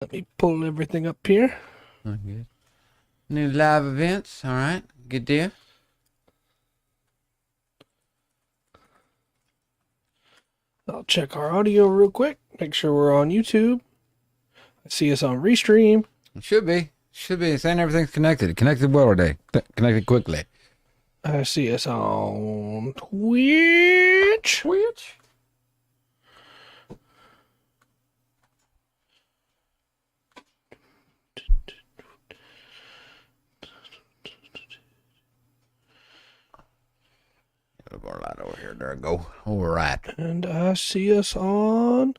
Let me pull everything up here. Oh, good. New live events. All right. Good deal. I'll check our audio real quick. Make sure we're on YouTube. I see us on Restream. It should be. Should be. It's saying everything's connected. Connected well today. Connected quickly. I see us on Twitch. A little more light over here. There we go. All right. And I see us on...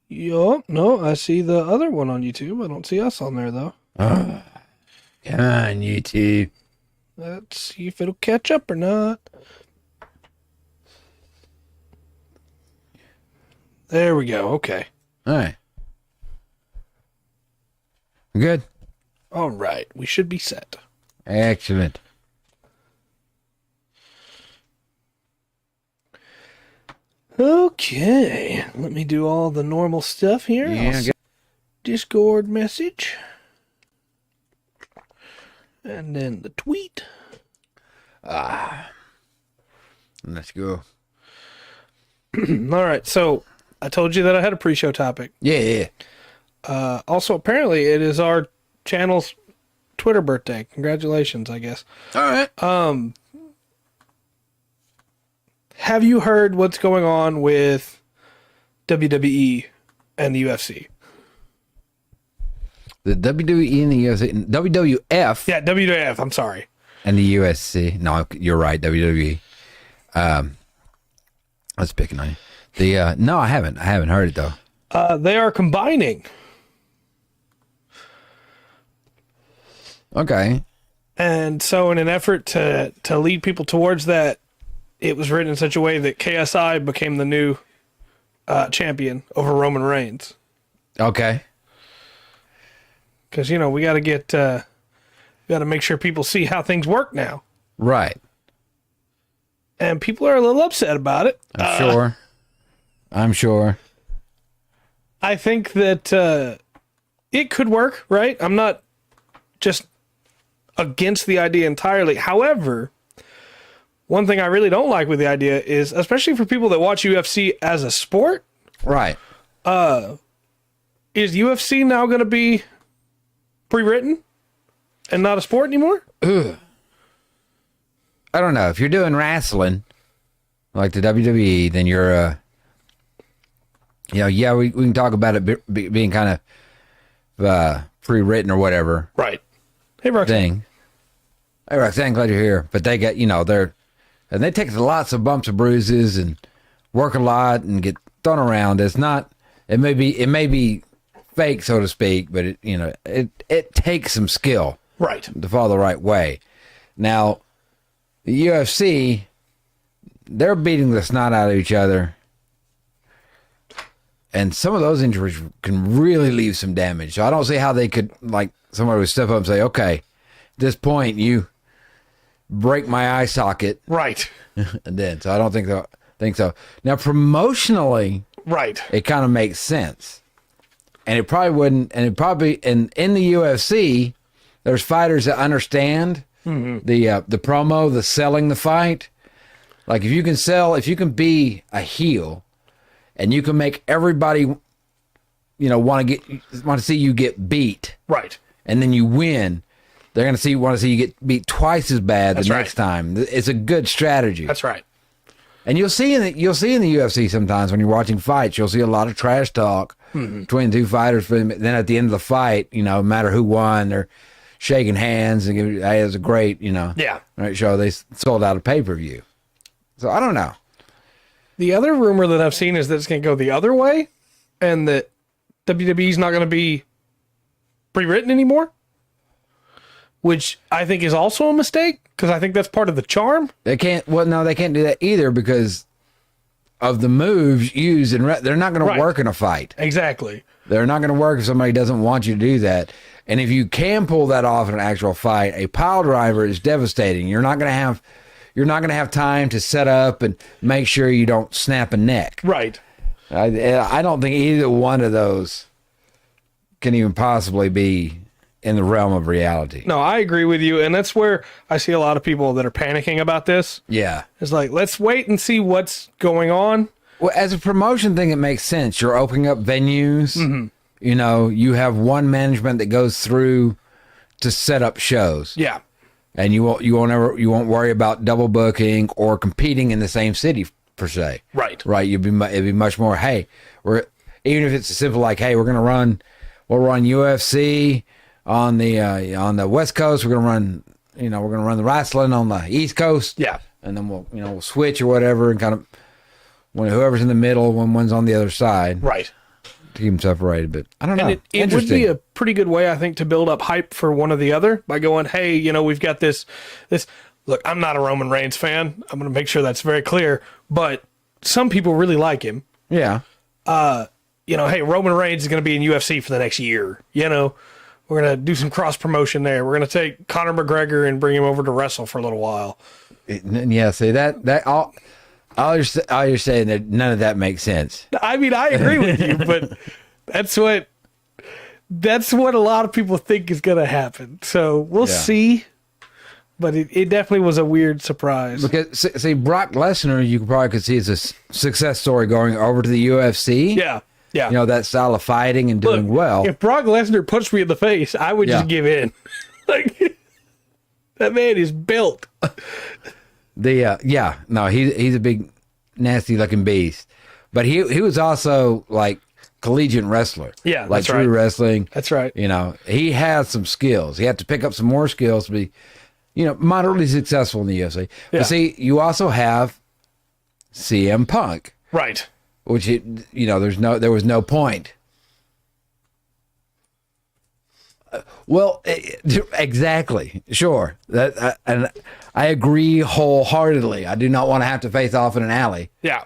Yup, no, I see the other one on YouTube. I don't see us on there, though. Come on, YouTube. Let's see if it'll catch up or not. There we go. Okay. All right. Good. All right. We should be set. Excellent. Okay. Let me do all the normal stuff here. Yeah. Discord message. And then the tweet. Let's go. All right. So I told you that I had a pre-show topic. Yeah. Also, apparently, it is our channel's Twitter birthday. Congratulations, I guess. All right. Have you heard what's going on with WWE and the UFC? The WWE and the UFC, WWF. Yeah, WWF. I'm sorry. And the USC. No, you're right. WWE. I was picking on you. No, I haven't. I haven't heard it though. They are combining. Okay. And so in an effort to lead people towards that, it was written in such a way that KSI became the new champion over Roman Reigns. Okay. Because, you know, we got to make sure people see how things work now. Right. And people are a little upset about it. I'm sure. I think that it could work, right? I'm not just against the idea entirely. However, one thing I really don't like with the idea is, especially for people that watch UFC as a sport, Right. is UFC now going to be pre-written and not a sport anymore? Ugh. I don't know. If you're doing wrestling, like the WWE, then you're, we can talk about it being kind of pre-written or whatever. Right. Hey, Roxanne. Thing. Hey, Roxanne, glad you're here. But they get, and they take lots of bumps and bruises and work a lot and get thrown around. It may be fake, so to speak, but it takes some skill. Right. To follow the right way. Now, the UFC, they're beating the snot out of each other. And some of those injuries can really leave some damage. So I don't see how they could, like, somebody would step up and say, okay, at this point, you break my eye socket. Right. And then, so I don't think so. Now, promotionally, right, it kind of makes sense. And it probably wouldn't, and in the UFC, there's fighters that understand the promo, the selling the fight. Like if you can be a heel and you can make everybody, want to see you get beat. Right. And then you win. They're going to want to see you get beat twice as bad the next time. It's a good strategy. That's right. And you'll see in the UFC sometimes when you're watching fights, you'll see a lot of trash talk between the two fighters. Then at the end of the fight, no matter who won, they're shaking hands and it was a great, right show. They sold out a pay-per-view. So I don't know. The other rumor that I've seen is that it's going to go the other way and that WWE's not going to be pre-written anymore, which I think is also a mistake because I think that's part of the charm. They can't do that either because of the moves used and they're not going to work in a fight. Exactly. They're not going to work if somebody doesn't want you to do that. And if you can pull that off in an actual fight, a pile driver is devastating. You're not going to have time to set up and make sure you don't snap a neck. Right. I don't think either one of those can even possibly be in the realm of reality. No, I agree with you. And that's where I see a lot of people that are panicking about this. Yeah. It's like, let's wait and see what's going on. Well, as a promotion thing, it makes sense. You're opening up venues. Mm-hmm. You know, you have one management that goes through to set up shows. Yeah. And you won't worry about double booking or competing in the same city per se. Right. Right. It'd be much more, hey, even if it's simple like, hey, we'll run UFC on the West Coast. We're gonna run the wrestling on the East Coast. Yeah. And then we'll switch or whatever, and kind of whoever's in the middle, when one's on the other side. Right. To keep them separated. But I don't know. It would be a pretty good way, I think, to build up hype for one or the other by going, hey, we've got this. Look, I'm not a Roman Reigns fan. I'm going to make sure that's very clear. But some people really like him. Yeah. Hey, Roman Reigns is going to be in UFC for the next year. We're going to do some cross promotion there. We're going to take Conor McGregor and bring him over to wrestle for a little while. Yeah. See that all you're saying that none of that makes sense. I mean, I agree with you, but that's what a lot of people think is going to happen. So we'll see. But it definitely was a weird surprise. Because, see, Brock Lesnar, you probably could see as a success story going over to the UFC. Yeah. Yeah. That style of fighting and doing well. If Brock Lesnar punched me in the face, I would just give in. Like, that man is built. He's a big, nasty looking beast. But he was also like collegiate wrestler. Yeah, like that's true right. wrestling. That's right. He has some skills. He had to pick up some more skills to be, moderately successful in the UFC. Yeah. But see, you also have CM Punk. Right. Which there was no point. Exactly. Sure. And I agree wholeheartedly. I do not want to have to face off in an alley. Yeah.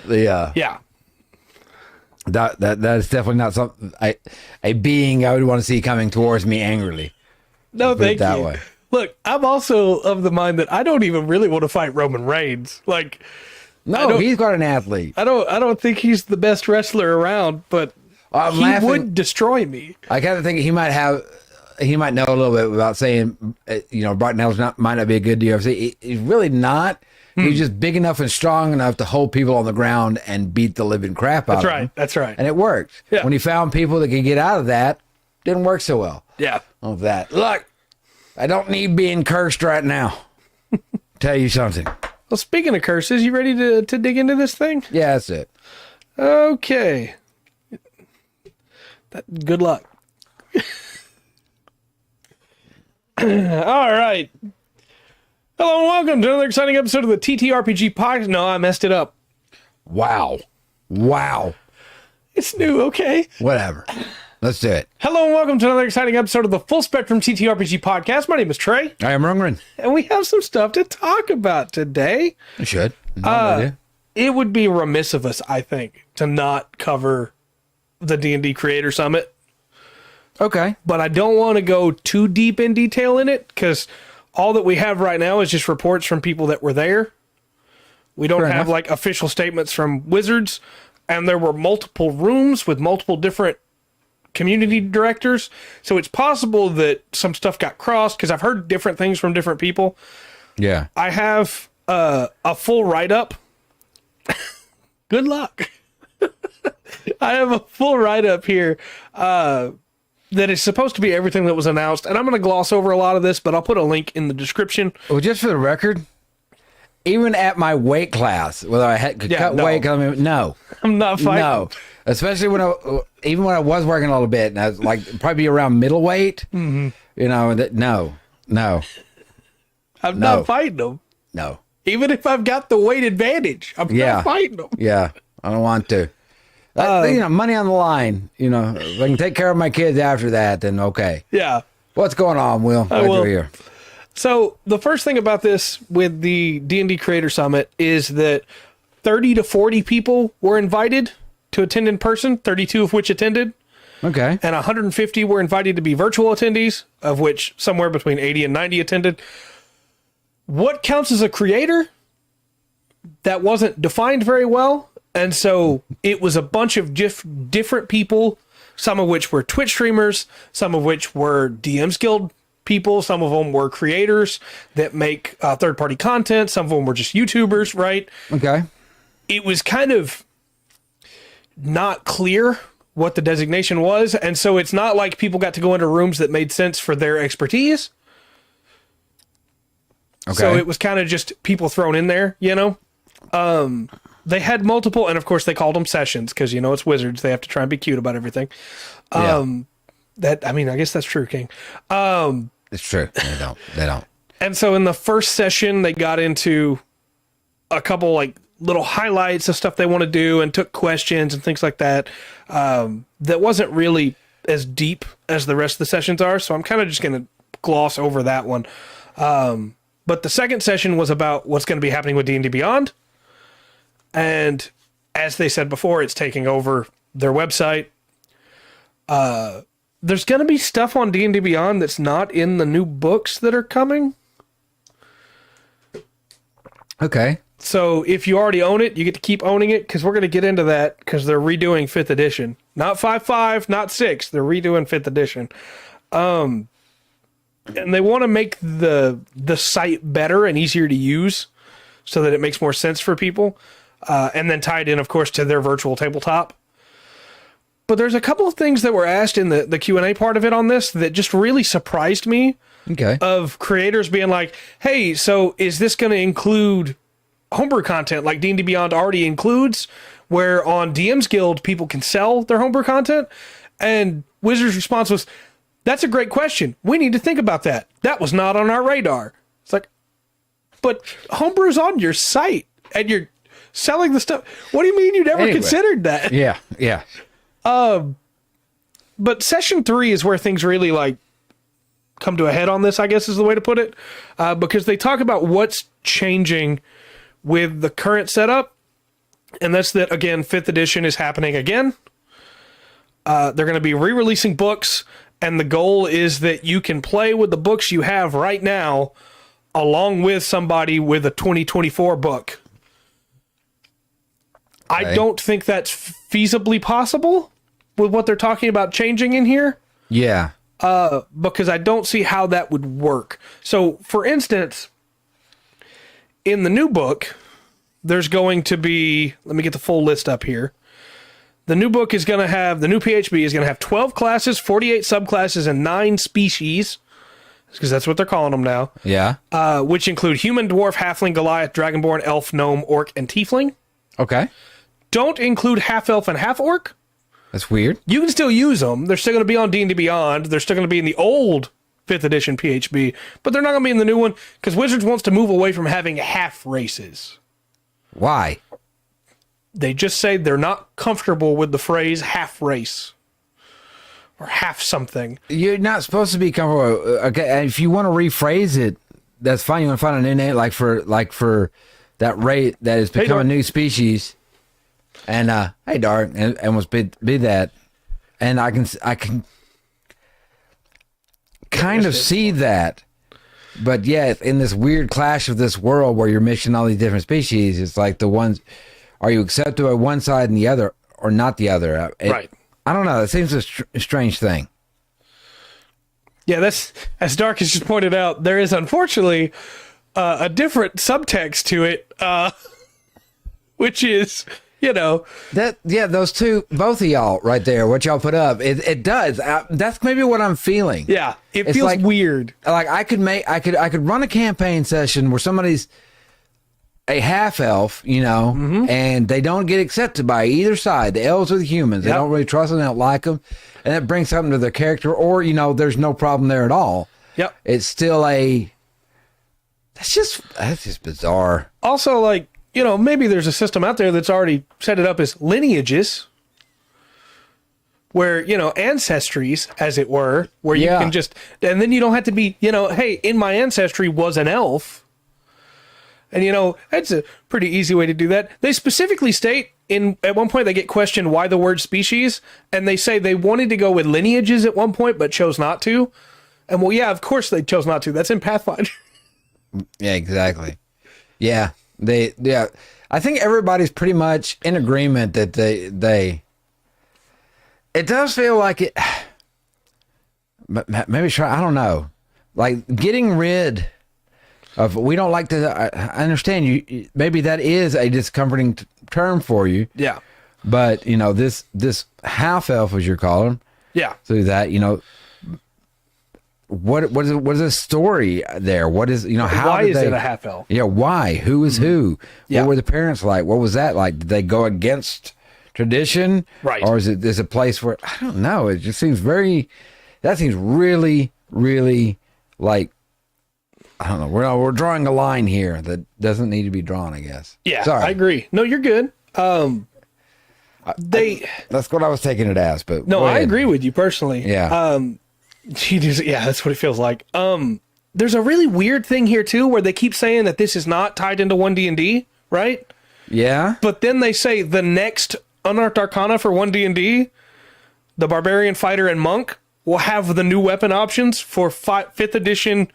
Yeah. That is definitely not something a being I would want to see coming towards me angrily. No, thank you. That way. Look, I'm also of the mind that I don't even really want to fight Roman Reigns. Like, no, he's got an athlete. I don't think he's the best wrestler around, but he would destroy me. I kind of think he might know a little bit about saying, Brock Lesnar might not be a good UFC. He's really not. He's just big enough and strong enough to hold people on the ground and beat the living crap out of them. That's right. And it worked. Yeah. When he found people that could get out of that, didn't work so well. Yeah. Of that. Look, I don't need being cursed right now. Tell you something. Well, speaking of curses, you ready to dig into this thing? Yeah, that's it. Okay. Good luck. All right. Hello and welcome to another exciting episode of the TTRPG podcast. No, I messed it up. Wow. It's new, okay? Whatever. Let's do it. Hello and welcome to another exciting episode of the Full Spectrum TTRPG podcast. My name is Trey. I am Rungren. And we have some stuff to talk about today. You should. No, it would be remiss of us, I think, to not cover the D&D Creator Summit. Okay. But I don't want to go too deep in detail in it, because all that we have right now is just reports from people that were there. We don't have like official statements from Wizards, and there were multiple rooms with multiple different community directors, so it's possible that some stuff got crossed, because I've heard different things from different people. Yeah. I have a full write-up. Good luck. I have a full write-up here that is supposed to be everything that was announced, and I'm going to gloss over a lot of this, but I'll put a link in the description. Well, just for the record, even at my weight class, whether I had cut weight, no. I'm not fighting. No. Especially when I was working a little bit, and I was like probably around middleweight, no. I'm not fighting them. No. Even if I've got the weight advantage, I'm not fighting them. Yeah, I don't want to. Money on the line. If I can take care of my kids after that, then okay. Yeah. What's going on, Will? Glad you're here. So the first thing about this with the D&D Creator Summit is that 30 to 40 people were invited to attend in person, 32 of which attended. Okay. And 150 were invited to be virtual attendees, of which somewhere between 80 and 90 attended. What counts as a creator? That wasn't defined very well. And so it was a bunch of different people some of which were Twitch streamers, some of which were DMs Guild people, some of them were creators that make third-party content, some of them were just YouTubers, right? Okay. It was kind of not clear what the designation was, and so it's not like people got to go into rooms that made sense for their expertise. Okay. So it was kind of just people thrown in there, you know? They had multiple, and of course they called them sessions, because, you know, it's Wizards. They have to try and be cute about everything. I guess that's true, King. It's true. They don't. And so in the first session, they got into a couple, like, little highlights of stuff they want to do and took questions and things like that. That wasn't really as deep as the rest of the sessions are, so I'm kind of just going to gloss over that one. But the second session was about what's going to be happening with D&D Beyond. And as they said before, it's taking over their website. There's going to be stuff on D&D Beyond that's not in the new books that are coming. Okay. So if you already own it, you get to keep owning it, because we're going to get into that, because they're redoing 5th edition. Not 5.5, not 6. They're redoing 5th edition. And they want to make the site better and easier to use so that it makes more sense for people. And then tie it in, of course, to their virtual tabletop. But there's a couple of things that were asked in the Q&A part of it on this that just really surprised me. Okay. Of creators being like, hey, so is this going to include homebrew content like D&D Beyond already includes, where on DM's Guild people can sell their homebrew content? And Wizards' response was, that's a great question. We need to think about that. That was not on our radar. It's like, but homebrew's on your site and you're selling the stuff. What do you mean you never considered that? Yeah. But session 3 is where things really like come to a head on this, I guess is the way to put it. Because they talk about what's changing with the current setup. And that's that, again, 5th edition is happening again. They're going to be re-releasing books. And the goal is that you can play with the books you have right now along with somebody with a 2024 book. Okay. I don't think that's feasibly possible with what they're talking about changing in here. Yeah. Because I don't see how that would work. So, for instance, in the new book, there's going to be, let me get the full list up here. The new book is going to have, the new PHB is going to have 12 classes, 48 subclasses, and 9 species, because that's what they're calling them now. Yeah. Which include human, dwarf, halfling, Goliath, dragonborn, elf, gnome, orc, and tiefling. Okay. Don't include half-elf and half-orc. That's weird. You can still use them. They're still going to be on D&D Beyond. They're still going to be in the old 5th edition PHB, but they're not going to be in the new one, because Wizards wants to move away from having half races. Why? They just say they're not comfortable with the phrase half race or half something. You're not supposed to be comfortable. Okay, if you want to rephrase it, that's fine. You want to find a new name, like for that rate that has become a new species. And hey, Dark, and was be that, and I can kind of see that. But yeah, in this weird clash of this world where you're mixing all these different species, it's like the ones, are you accepted by one side and the other, or not the other? Right. I don't know. It seems a strange thing. Yeah, that's, as Dark has just pointed out, there is unfortunately a different subtext to it, which is, you know, those two, both of y'all right there, what y'all put up, it does. That's maybe what I'm feeling. Yeah, it feels like, weird. Like I could run a campaign session where somebody's a half elf, you know, and they don't get accepted by either side, the elves or the humans. They don't really trust them, they don't like them, and it brings something to their character, or, you know, there's no problem there at all. Yep. It's still that's just bizarre. Also, like, you know, maybe there's a system out there that's already set it up as lineages, where, you know, ancestries, as it were, where you can just, and then you don't have to be, you know, hey, in my ancestry was an elf. And, you know, that's a pretty easy way to do that. They specifically state at one point they get questioned why the word species, and they say they wanted to go with lineages at one point, but chose not to. And well, yeah, of course they chose not to. That's in Pathfinder. Yeah, exactly. Yeah. I think everybody's pretty much in agreement that It does feel like it. Maybe try. I don't know. Like getting rid of. We don't like to. I understand you. Maybe that is a discomforting term for you. Yeah. But this half elf, as you're calling him. Yeah. Through that, what is the story there? What is how? Why is it a half elf? Yeah. Why? Who is who? Yeah. What were the parents like? What was that like? Did they go against tradition? Right. Or is it a place where I don't know? It just seems very. That seems really, really like I don't know. We're drawing a line here that doesn't need to be drawn. I guess. Yeah. Sorry. I agree. No, you're good. That's what I was taking it as. But no, go I ahead. agree with you personally. Yeah. Yeah, that's what it feels like. There's a really weird thing here too, where they keep saying that this is not tied into 1D&D, right? Yeah. But then they say the next Unearthed Arcana for 1D&D, the Barbarian, Fighter, and Monk will have the new weapon options for 5th edition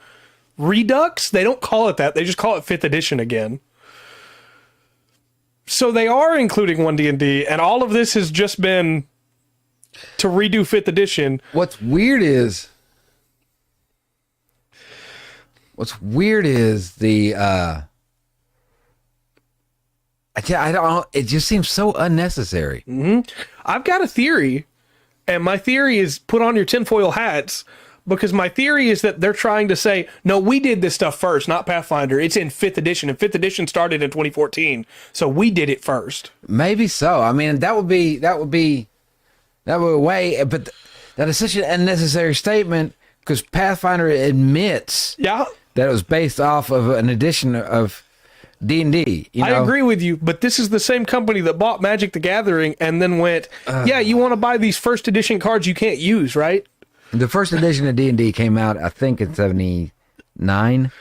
Redux. They don't call it that. They just call it 5th edition again. So they are including 1D&D, and all of this has just been to redo 5th edition. What's weird is the I don't. It just seems so unnecessary. I've got a theory, and my theory is put on your tinfoil hats, because my theory is that they're trying to say, no, we did this stuff first, not Pathfinder. It's in 5th edition, and 5th edition started in 2014, so we did it first. Maybe so. I mean, that would be way, but that is such an unnecessary statement because Pathfinder admits Yeah, that it was based off of an edition of D&D. I agree with you, but this is the same company that bought Magic the Gathering and then went, yeah, you want to buy these first edition cards you can't use, right? The first edition of D&D came out, I think, in 79.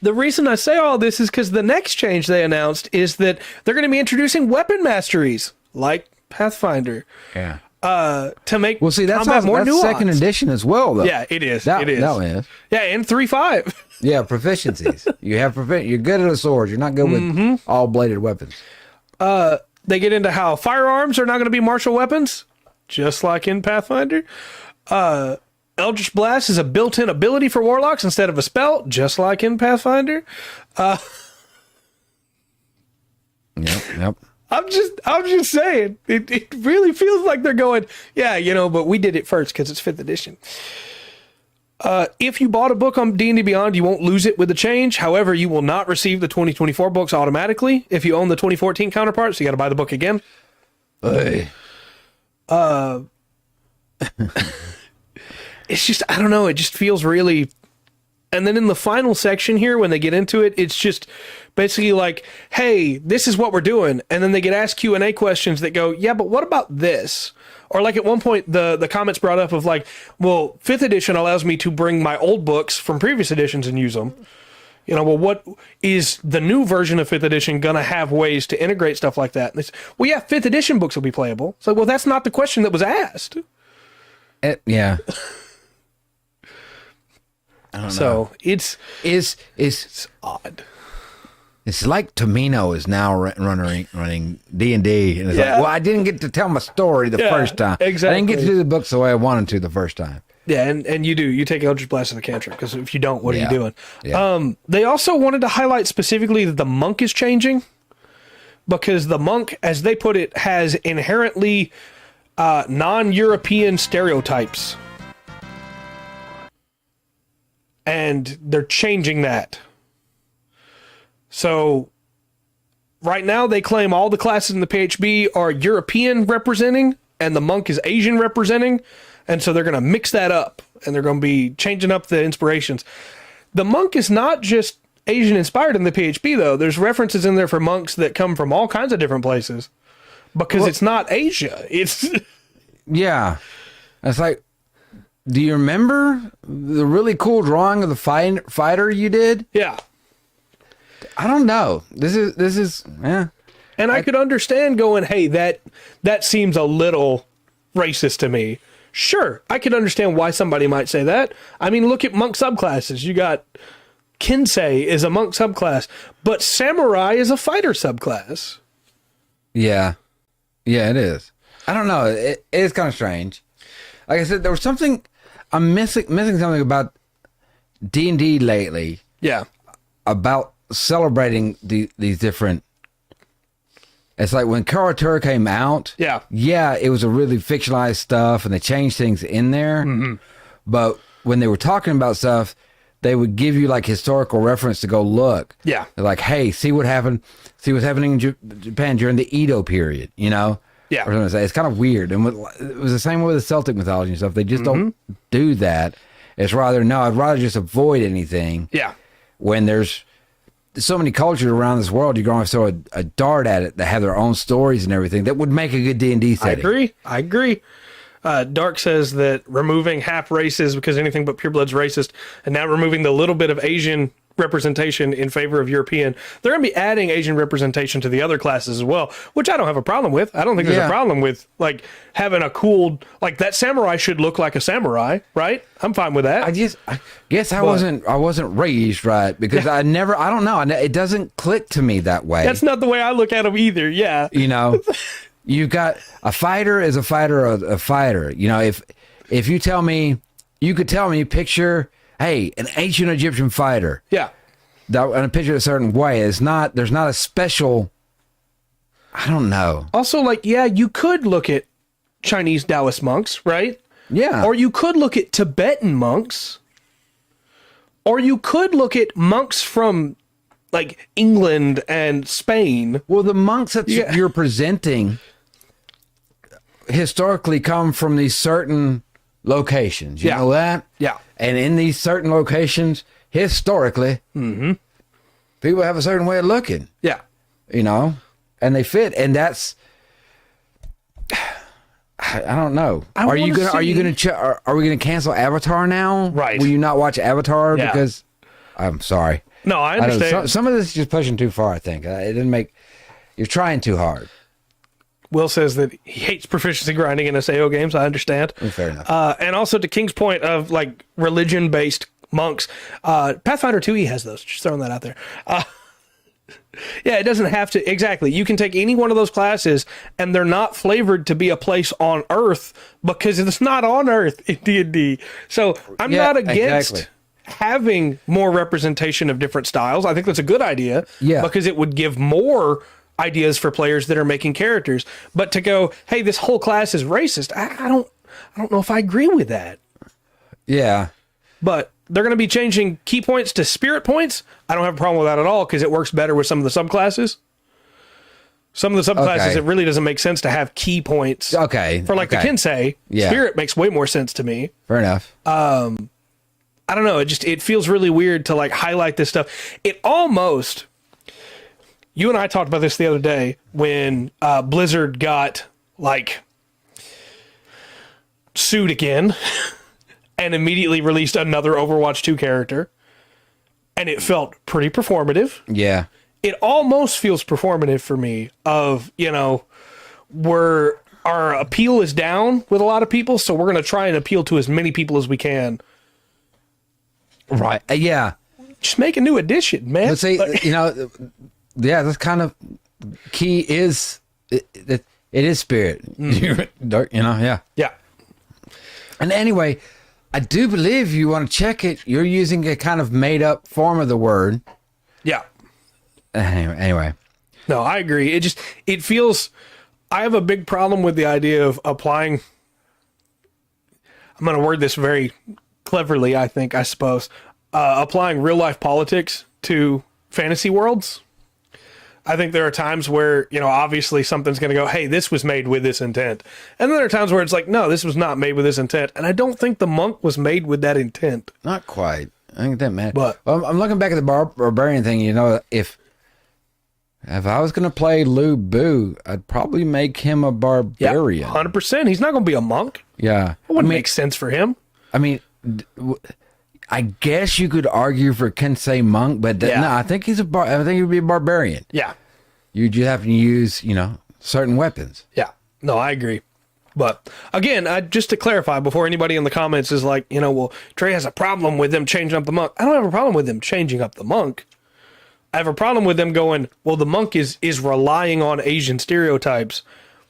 The reason I say all this is because the next change they announced is that they're going to be introducing weapon masteries, like Pathfinder, Yeah. to make That's combat more nuanced. second edition as well, though. Yeah, it is. That, it is. That one is. Yeah, and 3.5. Yeah, proficiencies. You have You're good at a sword. You're not good with all bladed weapons. They get into how firearms are not going to be martial weapons, just like in Pathfinder. Eldritch Blast is a built-in ability for warlocks instead of a spell, just like in Pathfinder. Yep. I'm just saying, it really feels like they're going, yeah, but we did it first because it's 5th edition. If you bought a book on D&D Beyond, you won't lose it with the change. However, you will not receive the 2024 books automatically if you own the 2014 counterpart, so you got to buy the book again. Hey. It's just, I don't know, it just feels really... And then in the final section here, when they get into it, it's just basically like, hey, this is what we're doing. And then they get asked Q&A questions that go, yeah, but what about this? Or like at one point, the comments brought up of like, well, 5th edition allows me to bring my old books from previous editions and use them. Well, what is the new version of 5th edition going to have ways to integrate stuff like that? And they say, well, yeah, 5th edition books will be playable. It's like, well, that's not the question that was asked. Yeah. I don't know. So it's odd. It's like Tomino is now running D&D, and it's like, well, I didn't get to tell my story the first time. Exactly. I didn't get to do the books the way I wanted to the first time. Yeah, and you take Eldritch Blast as a cantrip, because if you don't, what are you doing? Yeah. They also wanted to highlight specifically that the monk is changing, because the monk, as they put it, has inherently non-European stereotypes. And they're changing that. So right now they claim all the classes in the PHB are European representing and the monk is Asian representing. And so they're going to mix that up and they're going to be changing up the inspirations. The monk is not just Asian inspired in the PHB though. There's references in there for monks that come from all kinds of different places because it's not Asia. It's yeah. It's like, do you remember the really cool drawing of the fighter you did? Yeah. I don't know. This is yeah. And I could understand going, hey, that seems a little racist to me. Sure, I could understand why somebody might say that. I mean, look at monk subclasses. You got Kinsei is a monk subclass, but samurai is a fighter subclass. Yeah. Yeah, it is. I don't know. It is kind of strange. Like I said, there was something I'm missing something about D&D lately. Yeah. About celebrating these different. It's like when Caricature came out. Yeah, it was a really fictionalized stuff, and they changed things in there. Mm-hmm. But when they were talking about stuff, they would give you like historical reference to go look. Yeah. They're like, hey, see what's happening in Japan during the Edo period, you know? Yeah. Or something. It's kind of weird. And it was the same way with the Celtic mythology and stuff. They just don't do that. It's rather, no, I'd rather just avoid anything. Yeah. When there's so many cultures around this world, you're going to throw a dart at it that have their own stories and everything that would make a good D&D setting. I agree. Dark says that removing half races because anything but pureblood's racist, and now removing the little bit of Asian representation in favor of European. They're going to be adding Asian representation to the other classes as well, which I don't have a problem with. I don't think there's a problem with like having a cool, like that samurai should look like a samurai, right? I'm fine with that. I guess I wasn't raised right because I don't know. It doesn't click to me that way. That's not the way I look at them either. Yeah. You know, you got a fighter is a fighter, a fighter. You know, if you tell me, you could tell me, picture, hey, an ancient Egyptian fighter. Yeah. And a picture a certain way. There's not a special, I don't know. Also, like, yeah, you could look at Chinese Taoist monks, right? Yeah. Or you could look at Tibetan monks. Or you could look at monks from, like, England and Spain. Well, the monks that you're presenting historically come from these certain locations. You know that? Yeah. And in these certain locations, historically, people have a certain way of looking. Yeah. You know? And they fit. And that's, I don't know. Are we going to cancel Avatar now? Right. Will you not watch Avatar? Yeah. Because I'm sorry. No, I understand. Some of this is just pushing too far, I think. It didn't make, you're trying too hard. Will says that he hates proficiency grinding in SAO games. I understand. Fair enough. And also to King's point of like religion-based monks, Pathfinder 2e has those. Just throwing that out there. Yeah, it doesn't have to. Exactly. You can take any one of those classes and they're not flavored to be a place on Earth because it's not on Earth in D&D. So I'm not against having more representation of different styles. I think that's a good idea because it would give more ideas for players that are making characters. But to go, hey, this whole class is racist, I don't know if I agree with that. Yeah. But they're going to be changing key points to spirit points. I don't have a problem with that at all because it works better with some of the subclasses. Some of the subclasses, it really doesn't make sense to have key points. Okay. For like the Kinsei, spirit makes way more sense to me. Fair enough. I don't know. It feels really weird to like highlight this stuff. It almost... You and I talked about this the other day when Blizzard got like sued again and immediately released another Overwatch 2 character. And it felt pretty performative. Yeah. It almost feels performative for me of, you know, our appeal is down with a lot of people. So we're going to try and appeal to as many people as we can. Right. Yeah. Just make a new edition, man. Let's say, you know... Yeah, that's kind of key is it is spirit. You know, yeah. Yeah. And anyway, I do believe you want to check it. You're using a kind of made up form of the word. Yeah. Anyway. No, I agree. It feels, I have a big problem with the idea of applying, I'm going to word this very cleverly, I suppose, applying real life politics to fantasy worlds. I think there are times where, you know, obviously something's going to go, hey, this was made with this intent. And then there are times where it's like, no, this was not made with this intent. And I don't think the monk was made with that intent. Not quite. I think that matters. But I'm looking back at the barbarian thing. You know, if I was going to play Lu Bu, I'd probably make him a barbarian. 100%. He's not going to be a monk. Yeah. It wouldn't make sense for him. I mean... I guess you could argue for Kensei monk, but no, I think I think he would be a barbarian. Yeah. You just have to use, you know, certain weapons. Yeah. No, I agree. But again, just to clarify before anybody in the comments is like, you know, well, Trey has a problem with them changing up the monk. I don't have a problem with them changing up the monk. I have a problem with them going, well, the monk is relying on Asian stereotypes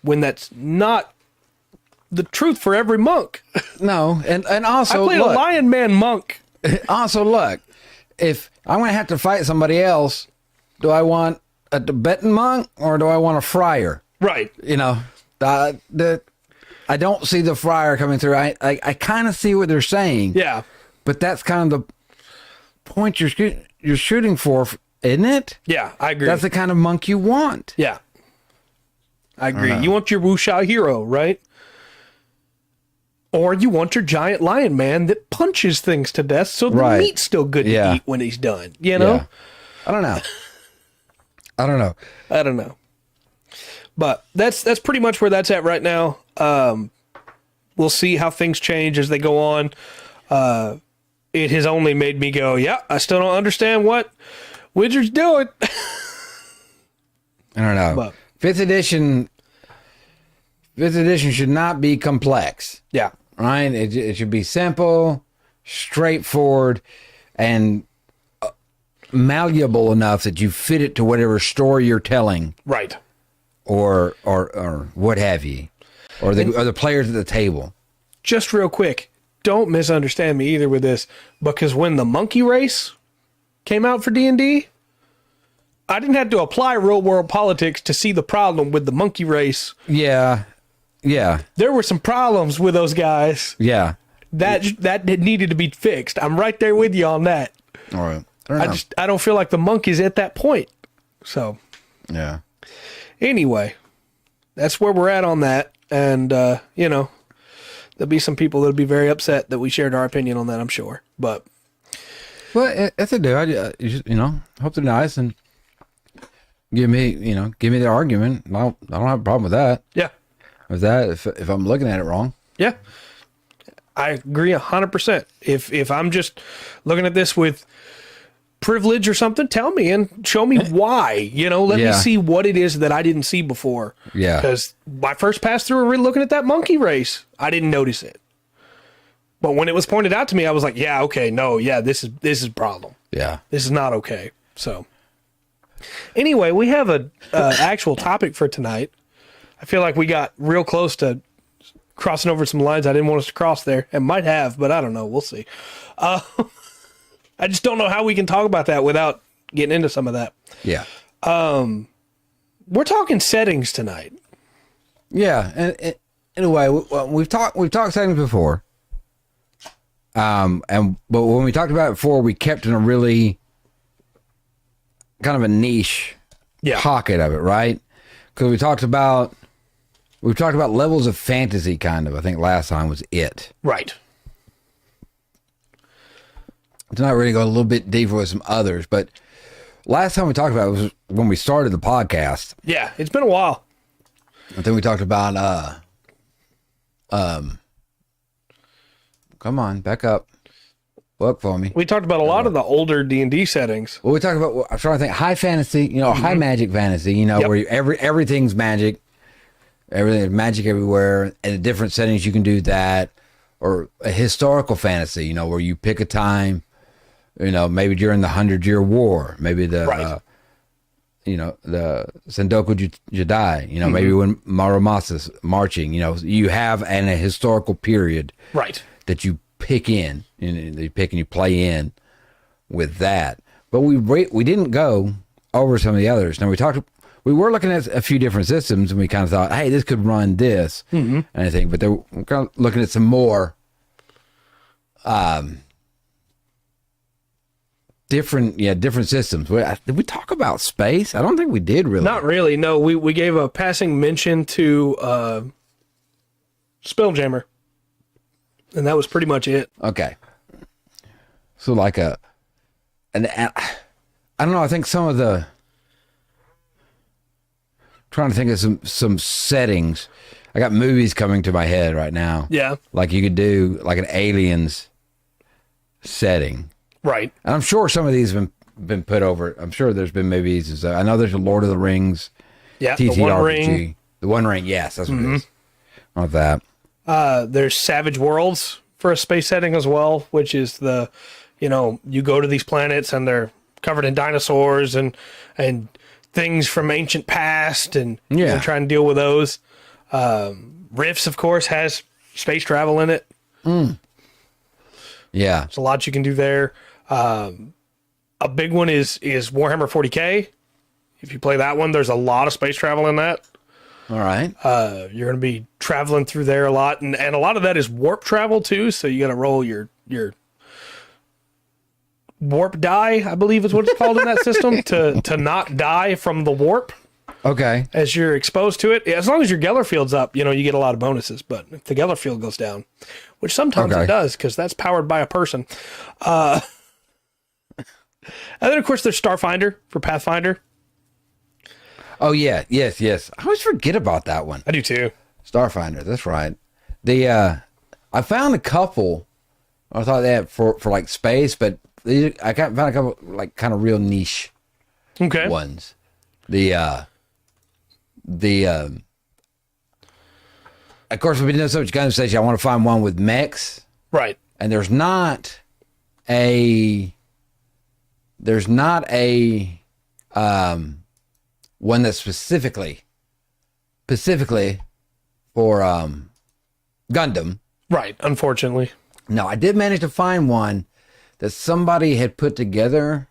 when that's not the truth for every monk. No, and also I played a Lion Man monk. Also, look, if I'm going to have to fight somebody else, do I want a Tibetan monk or do I want a friar? Right. You know, I don't see the friar coming through. I kind of see what they're saying. Yeah. But that's kind of the point you're shooting for, isn't it? Yeah, I agree. That's the kind of monk you want. Yeah. I agree. You want your wuxia hero, right? Or you want your giant lion man that punches things to death so the meat's still good to eat when he's done. You know? Yeah. I don't know. I don't know. But that's pretty much where that's at right now. We'll see how things change as they go on. It has only made me go, yeah, I still don't understand what Wizards doing. I don't know. But, Fifth edition should not be complex. Yeah. Right? It should be simple, straightforward, and malleable enough that you fit it to whatever story you're telling. Right. Or what have you. Or the players at the table. Just real quick, don't misunderstand me either with this, because when the monkey race came out for D&D, I didn't have to apply real world politics to see the problem with the monkey race. Yeah. Yeah. There were some problems with those guys. Yeah. That needed to be fixed. I'm right there with you on that. All right. I don't feel like the monkey's at that point. So, yeah. Anyway, that's where we're at on that. And, you know, there'll be some people that'll be very upset that we shared our opinion on that, I'm sure. But, well, if they do, you know, hope they're nice and give me their argument. I don't have a problem with that. Yeah. With that, if I'm looking at it wrong. Yeah. I agree 100%. If I'm just looking at this with privilege or something, tell me and show me why. You know, let me see what it is that I didn't see before. Yeah. Because my first pass through looking at that monkey race, I didn't notice it. But when it was pointed out to me, I was like, yeah, okay, no, yeah, this is a problem. Yeah. This is not okay. So anyway, we have a actual topic for tonight. I feel like we got real close to crossing over some lines I didn't want us to cross there, and might have, but I don't know. We'll see. I just don't know how we can talk about that without getting into some of that. Yeah. We're talking settings tonight. Yeah, and anyway, we've talked settings before. But when we talked about it before, we kept in a really kind of a niche pocket of it, right? Because we've talked about levels of fantasy, kind of. I think last time was it. Right. Tonight we're going to go a little bit deeper with some others, but last time we talked about it was when we started the podcast. Yeah, it's been a while. I think we talked about come on, back up. Look for me. We talked about a lot of the older D&D settings. Well, we talked about, I'm trying to think, high fantasy, you know, high magic fantasy, you know, where everything's magic. Everything's magic everywhere. And in different settings, you can do that. Or a historical fantasy, you know, where you pick a time, you know, maybe during the 100-Year War, maybe the Sendoku Jidai, you know, maybe when Muromasa's marching, you know, you have a historical period that you pick in, and you pick and you play in with that. But we didn't go over some of the others. Now we were looking at a few different systems, and we kind of thought, hey, this could run this and anything. But we're kind of looking at some more different systems. Did we talk about space? I don't think we did really. Not really. No, we gave a passing mention to Spelljammer, and that was pretty much it. Okay. So like I don't know. I think some of the trying to think of some settings. I got movies coming to my head right now. Yeah. Like you could do like an Aliens setting. Right. And I'm sure some of these have been put over. I'm sure there's been movies. And so I know there's a Lord of the Rings. Yeah. TTRPG. The One Ring. The One Ring. Yes, that's what it is. Not that. There's Savage Worlds for a space setting as well, which is you go to these planets and they're covered in dinosaurs and things from ancient past and try and deal with those. Rifts, of course, has space travel in it. Yeah. There's a lot you can do there. A big one is Warhammer 40K. If you play that one, there's a lot of space travel in that. All right. You're going to be traveling through there a lot, and a lot of that is warp travel too. So you got to roll your warp die, I believe is what it's called in that system, to not die from the warp. Okay. As you're exposed to it, as long as your Geller field's up, you get a lot of bonuses. But if the Geller field goes down, which sometimes it does, because that's powered by a person. And then of course there's Starfinder for Pathfinder. Oh yeah, yes. I always forget about that one. I do too. Starfinder, that's right. I found a couple. I thought that for like space, but I found a couple like kind of real niche ones. Of course, we've been doing so much gun station. I want to find one with mechs, right? And there's not a one that's specifically for Gundam. Right, unfortunately. No, I did manage to find one that somebody had put together.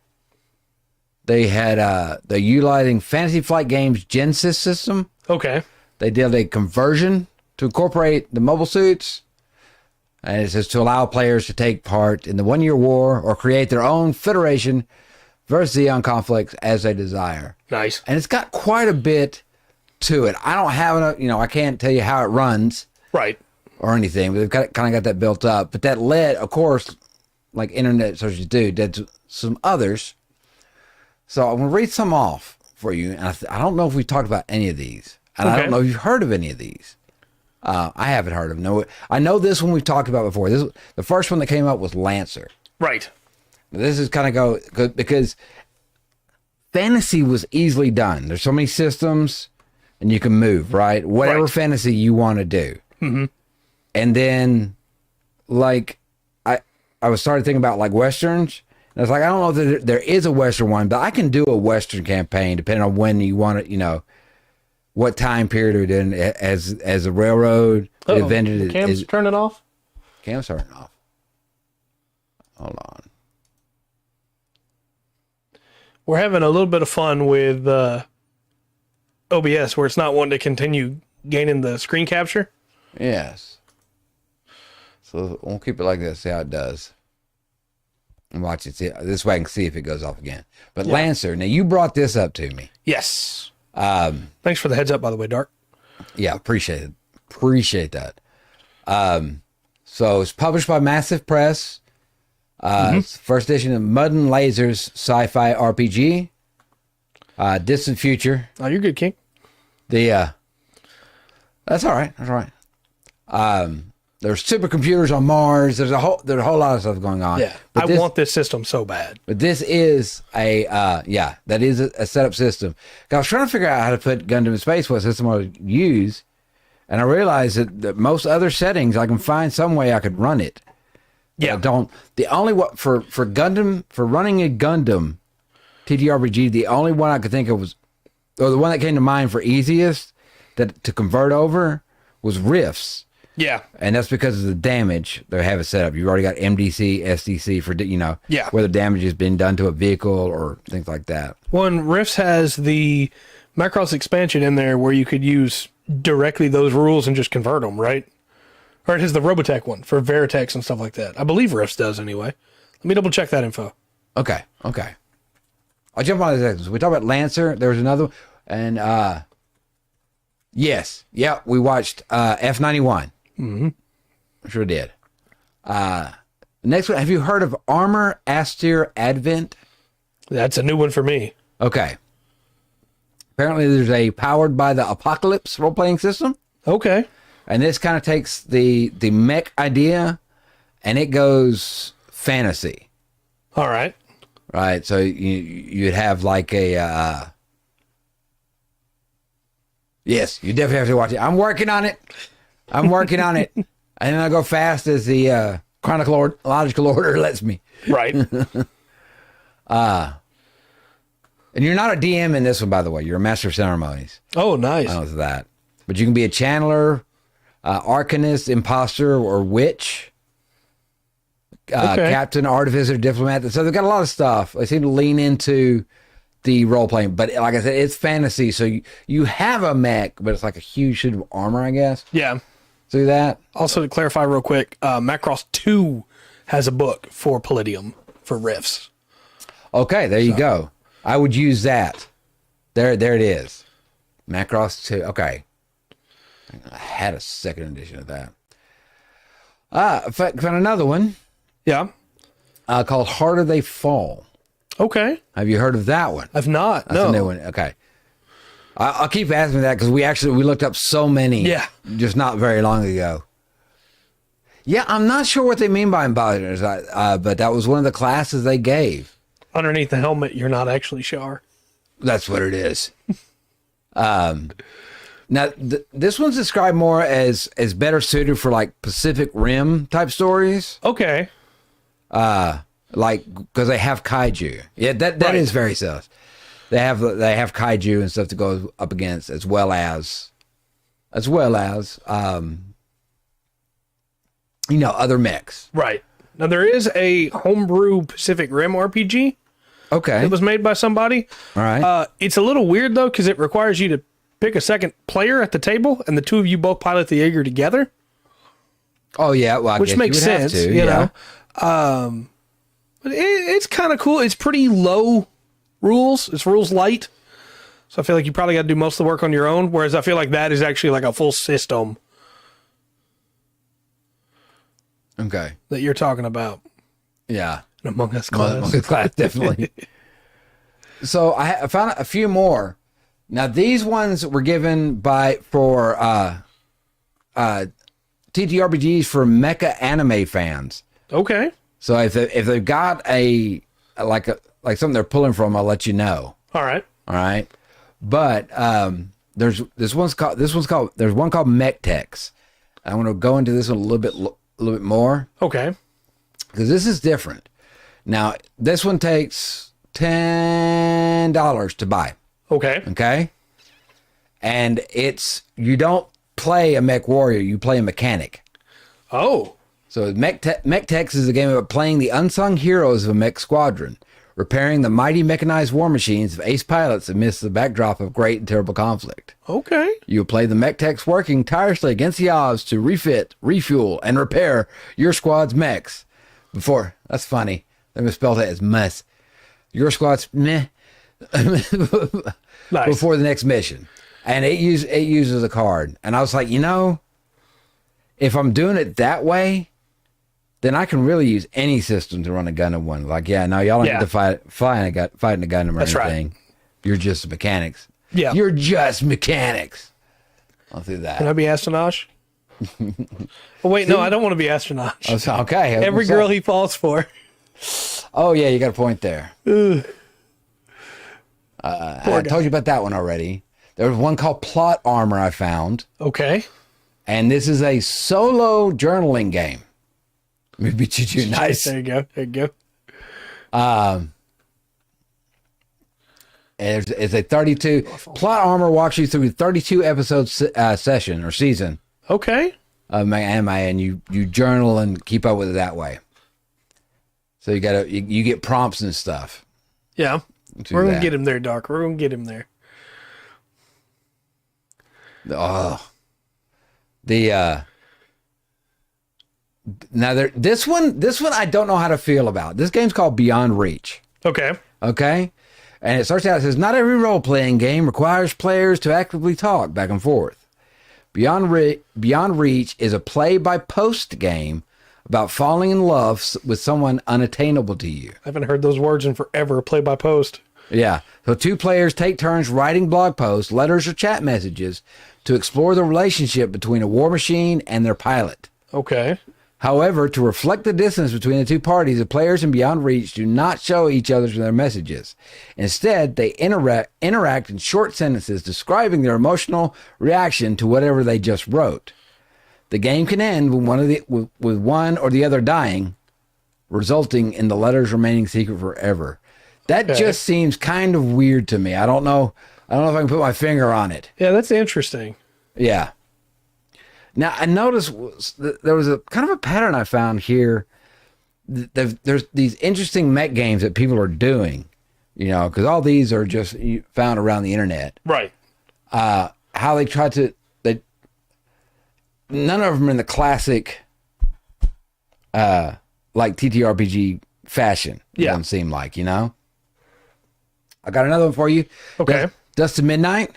They had they're utilizing Fantasy Flight Games Genesis system. Okay. They did a conversion to incorporate the mobile suits. And it says to allow players to take part in the 1 year war or create their own federation versus Xeon conflicts as they desire. Nice. And it's got quite a bit to it. I don't have enough, I can't tell you how it runs. Right. Or anything, but they've kind of got that built up. But that led, of course, like internet searches do, to some others. So I'm going to read some off for you. And I don't know if we talked about any of these. And I don't know if you've heard of any of these. I haven't heard of them. No, I know this one we've talked about before. The first one that came up was Lancer. Right. This is kind of because fantasy was easily done. There's so many systems and you can move, right? Whatever fantasy you want to do. Mm-hmm. And then, like, I was started thinking about, like, Westerns. And I was like, I don't know that there is a Western one, but I can do a Western campaign depending on when you want it, what time period we're doing. As a railroad invented it. Cam's turning off? Cam's turning off. Hold on. We're having a little bit of fun with OBS where it's not wanting to continue gaining the screen capture. Yes. So we'll keep it like this, see how it does. And watch it. See, this way I can see if it goes off again. But Lancer, now you brought this up to me. Yes. Thanks for the heads up, by the way, Dark. Yeah, appreciate it. Appreciate that. So it's published by Massive Press. It's first edition of Mud and Lasers sci-fi RPG. Distant future. Oh, you're good, King. That's all right. That's all right. There's supercomputers on Mars. There's a whole lot of stuff going on. Yeah, but I want this system so bad. But this is that is a setup system. 'Cause I was trying to figure out how to put Gundam in space, what system I would use, and I realized that most other settings I can find some way I could run it. Yeah, I don't. The only one for Gundam, for running a Gundam TTRPG, the only one I could think of was, or the one that came to mind for easiest to convert over was Rifts. Yeah. And that's because of the damage they have it set up. You've already got MDC, SDC for, where the damage has been done to a vehicle or things like that. One, Rifts has the Macross expansion in there where you could use directly those rules and just convert them, right? Or it has the Robotech one for Veritex and stuff like that. I believe Rifts does anyway. Let me double check that info. Okay. I'll jump on this. We talked about Lancer. There was another one. And, yes. Yeah, we watched F91. Mm-hmm. Sure did. Next one, have you heard of Armor Astir Advent? That's a new one for me. Okay. Apparently there's a Powered by the Apocalypse role-playing system. Okay. And this kind of takes the mech idea and it goes fantasy. All right. Right. So you'd have like a... yes, you definitely have to watch it. I'm working on it. And then I go fast as the chronological order lets me. Right. And you're not a DM in this one, by the way. You're a master of ceremonies. Oh, nice. I know that. But you can be a channeler, Arcanist, Imposter, or Witch. Captain, Artificer, Diplomat. So they've got a lot of stuff. They seem to lean into the role playing, but like I said, it's fantasy. So you have a mech, but it's like a huge suit of armor, I guess. Yeah. See that? Also, to clarify real quick, Macross 2 has a book for Palladium for riffs. Okay, there you go. I would use that. There it is. Macross 2. Okay. I had a second edition of that. Found another one. Yeah. Called Harder They Fall. Okay. Have you heard of that one? I've not. That's a new one. Okay. I'll keep asking that because we looked up so many. Yeah. Just not very long ago. Yeah, I'm not sure what they mean by embodiments, but that was one of the classes they gave. Underneath the helmet, you're not actually Shar. That's what it is. Now, this one's described more as better suited for like Pacific Rim type stories. Okay. Like because they have kaiju. Yeah, that Right. is very sus. They have kaiju and stuff to go up against, as well as other mechs. Right. Now, there is a homebrew Pacific Rim RPG Okay. that was made by somebody. All right. It's a little weird, though, because it requires you to pick a second player at the table, and the two of you both pilot the Jaeger together, Oh yeah, well, I which guess makes you would have sense, to, you yeah. know. But it's kind of cool. It's pretty low rules. It's rules light. So I feel like you probably got to do most of the work on your own, whereas I feel like that is actually like a full system Okay. that you're talking about. Yeah. An Among Us class. Among Us class, definitely. So I found a few more. Now these ones were given for TTRPGs for mecha anime fans. Okay. So if they've got like something they're pulling from, I'll let you know. All right. All right. But there's one called Mech Techs. I want to go into this one a little bit more Okay. because this is different. Now this one takes $10 to buy. Okay. Okay. And you don't play a mech warrior, you play a mechanic. Oh. So Mech Techs is a game about playing the unsung heroes of a mech squadron, repairing the mighty mechanized war machines of ace pilots amidst the backdrop of great and terrible conflict. Okay. You will play the Mech Techs working tirelessly against the odds to refit, refuel, and repair your squad's mechs. That's funny. They misspelled it as mess. Your squad's meh. Nice. Before the next mission. And it uses a card. And I was like, if I'm doing it that way, then I can really use any system to run a gun in one. Like, y'all don't need to fighting a gun or That's anything. right. You're just mechanics. Yeah. You're just mechanics. I'll do that. Can I be Astronaut? Oh, wait, no, I don't want to be Astronaut. Okay. Every girl he falls for. Oh, yeah, you got a point there. Ugh. I told you about that one already. There was one called Plot Armor I found. Okay. And this is a solo journaling game. Maybe you nice. There you go. There you go. It's a 32 Plot Armor walks you through a 32 episode session or season Okay. of anime, and you journal and keep up with it that way. So you get prompts and stuff. Yeah. We're going to get him there, Doc. We're going to get him there. This one I don't know how to feel about. This game's called Beyond Reach. Okay. Okay? And it starts out, it says, not every role-playing game requires players to actively talk back and forth. Beyond Reach is a play-by-post game about falling in love with someone unattainable to you. I haven't heard those words in forever. Play by post. Yeah. So two players take turns writing blog posts, letters, or chat messages to explore the relationship between a war machine and their pilot. Okay. However, to reflect the distance between the two parties, the players in Beyond Reach do not show each other their messages. Instead, they interact in short sentences describing their emotional reaction to whatever they just wrote. The game can end with one or the other dying, resulting in the letters remaining secret forever. That just seems kind of weird to me. I don't know if I can put my finger on it. Yeah, that's interesting. Yeah. Now, I noticed there was a kind of a pattern I found here. There's these interesting mech games that people are doing, because all these are just found around the internet. Right. How they try to, none of them in the classic, like TTRPG fashion. It doesn't seem like, I got another one for you. Okay. Dust to Midnight.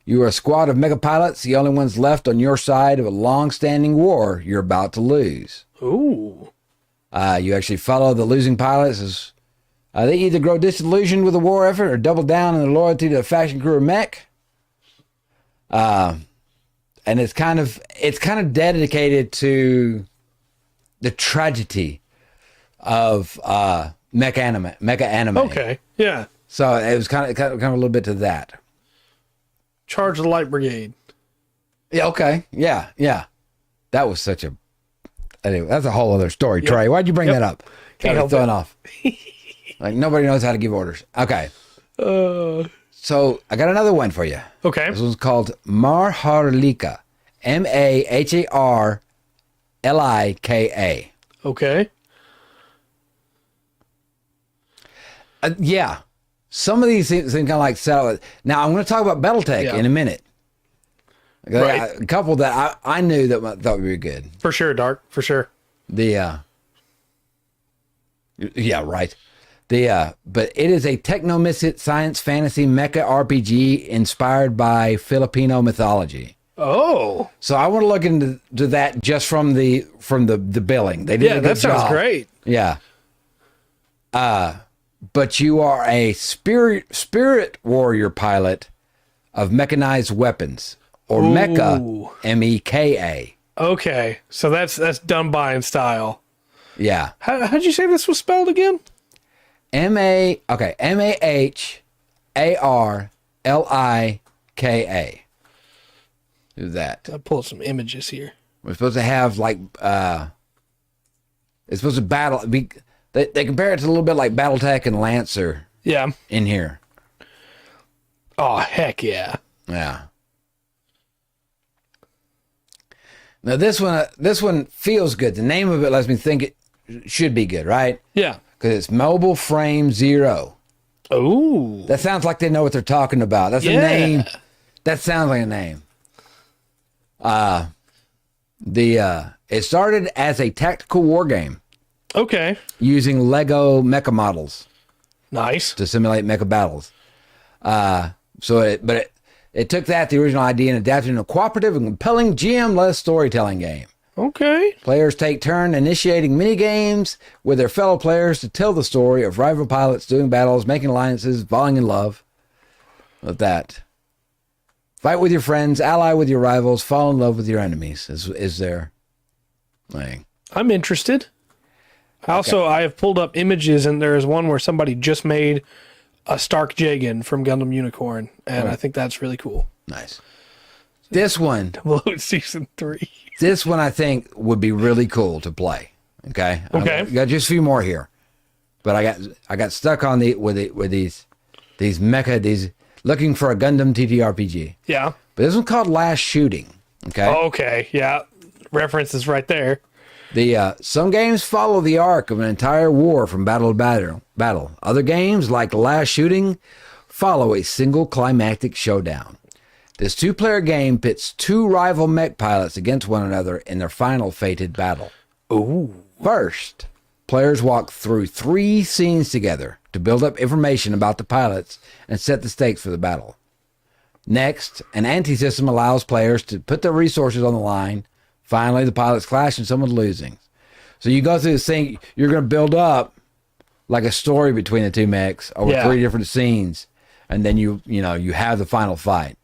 You are a squad of mega pilots, the only ones left on your side of a long-standing war you're about to lose. Ooh. You actually follow the losing pilots as they either grow disillusioned with the war effort or double down on their loyalty to the faction crew or mech. And it's kind of dedicated to the tragedy of mecha anime. Okay. Yeah. So it was kind of a little bit to that. Charge the Light Brigade. Yeah. Okay. Yeah. Yeah. That was such a. Anyway, that's a whole other story. Yep. Trey, why'd you bring that up? Can't help thrown off. Like nobody knows how to give orders. Okay. So I got another one for you. Okay. This one's called Maharlika. Maharlika. Okay. Yeah. Some of these things kind of like settle. Now I'm going to talk about BattleTech in a minute. Right. A couple that I knew that I thought would be good. For sure, Dark. For sure. Yeah, right. But it is a techno-mystic science fantasy mecha RPG inspired by Filipino mythology. Oh. So I want to look into that just from the billing. They did a good that sounds job. great. Yeah. But you are a spirit warrior pilot of mechanized weapons, or mecha, MEKA. Okay, so that's done by in style. Yeah. How'd you say this was spelled again? MAHARLIKA. Who's that? I'll pull some images here. We're supposed to have like it's supposed to battle. They compare it to a little bit like BattleTech and Lancer. Yeah. In here. Oh heck yeah. Yeah. Now this one feels good. The name of it lets me think it should be good, right? Yeah. Because it's Mobile Frame Zero. Ooh. That sounds like they know what they're talking about. That's a name. That sounds like a name. It started as a tactical war game. Okay. Using Lego mecha models. Nice. To simulate mecha battles. It took the original idea, and adapted into a cooperative and compelling GM-less storytelling game. Okay. Players take turn initiating mini games with their fellow players to tell the story of rival pilots doing battles, making alliances, falling in love. With that. Fight with your friends, ally with your rivals, fall in love with your enemies is their thing. I'm interested. Also, I have pulled up images, and there is one where somebody just made a Stark Jagan from Gundam Unicorn, and I think that's really cool. Nice. This one, Season 3. This one I think would be really cool to play. Okay. Okay. Got just a few more here, but I got stuck on with these mecha looking for a Gundam TTRPG. Yeah. But this one's called Last Shooting. Okay. Okay. Yeah. Reference is right there. Some games follow the arc of an entire war from battle to battle. Other games, like Last Shooting, follow a single climactic showdown. This two-player game pits two rival mech pilots against one another in their final fated battle. Ooh. First, players walk through 3 scenes together to build up information about the pilots and set the stakes for the battle. Next, an anti-system allows players to put their resources on the line. Finally, the pilots clash and someone's losing. So you go through this thing, you're going to build up like a story between the two mechs over 3 different scenes, and then you have the final fight.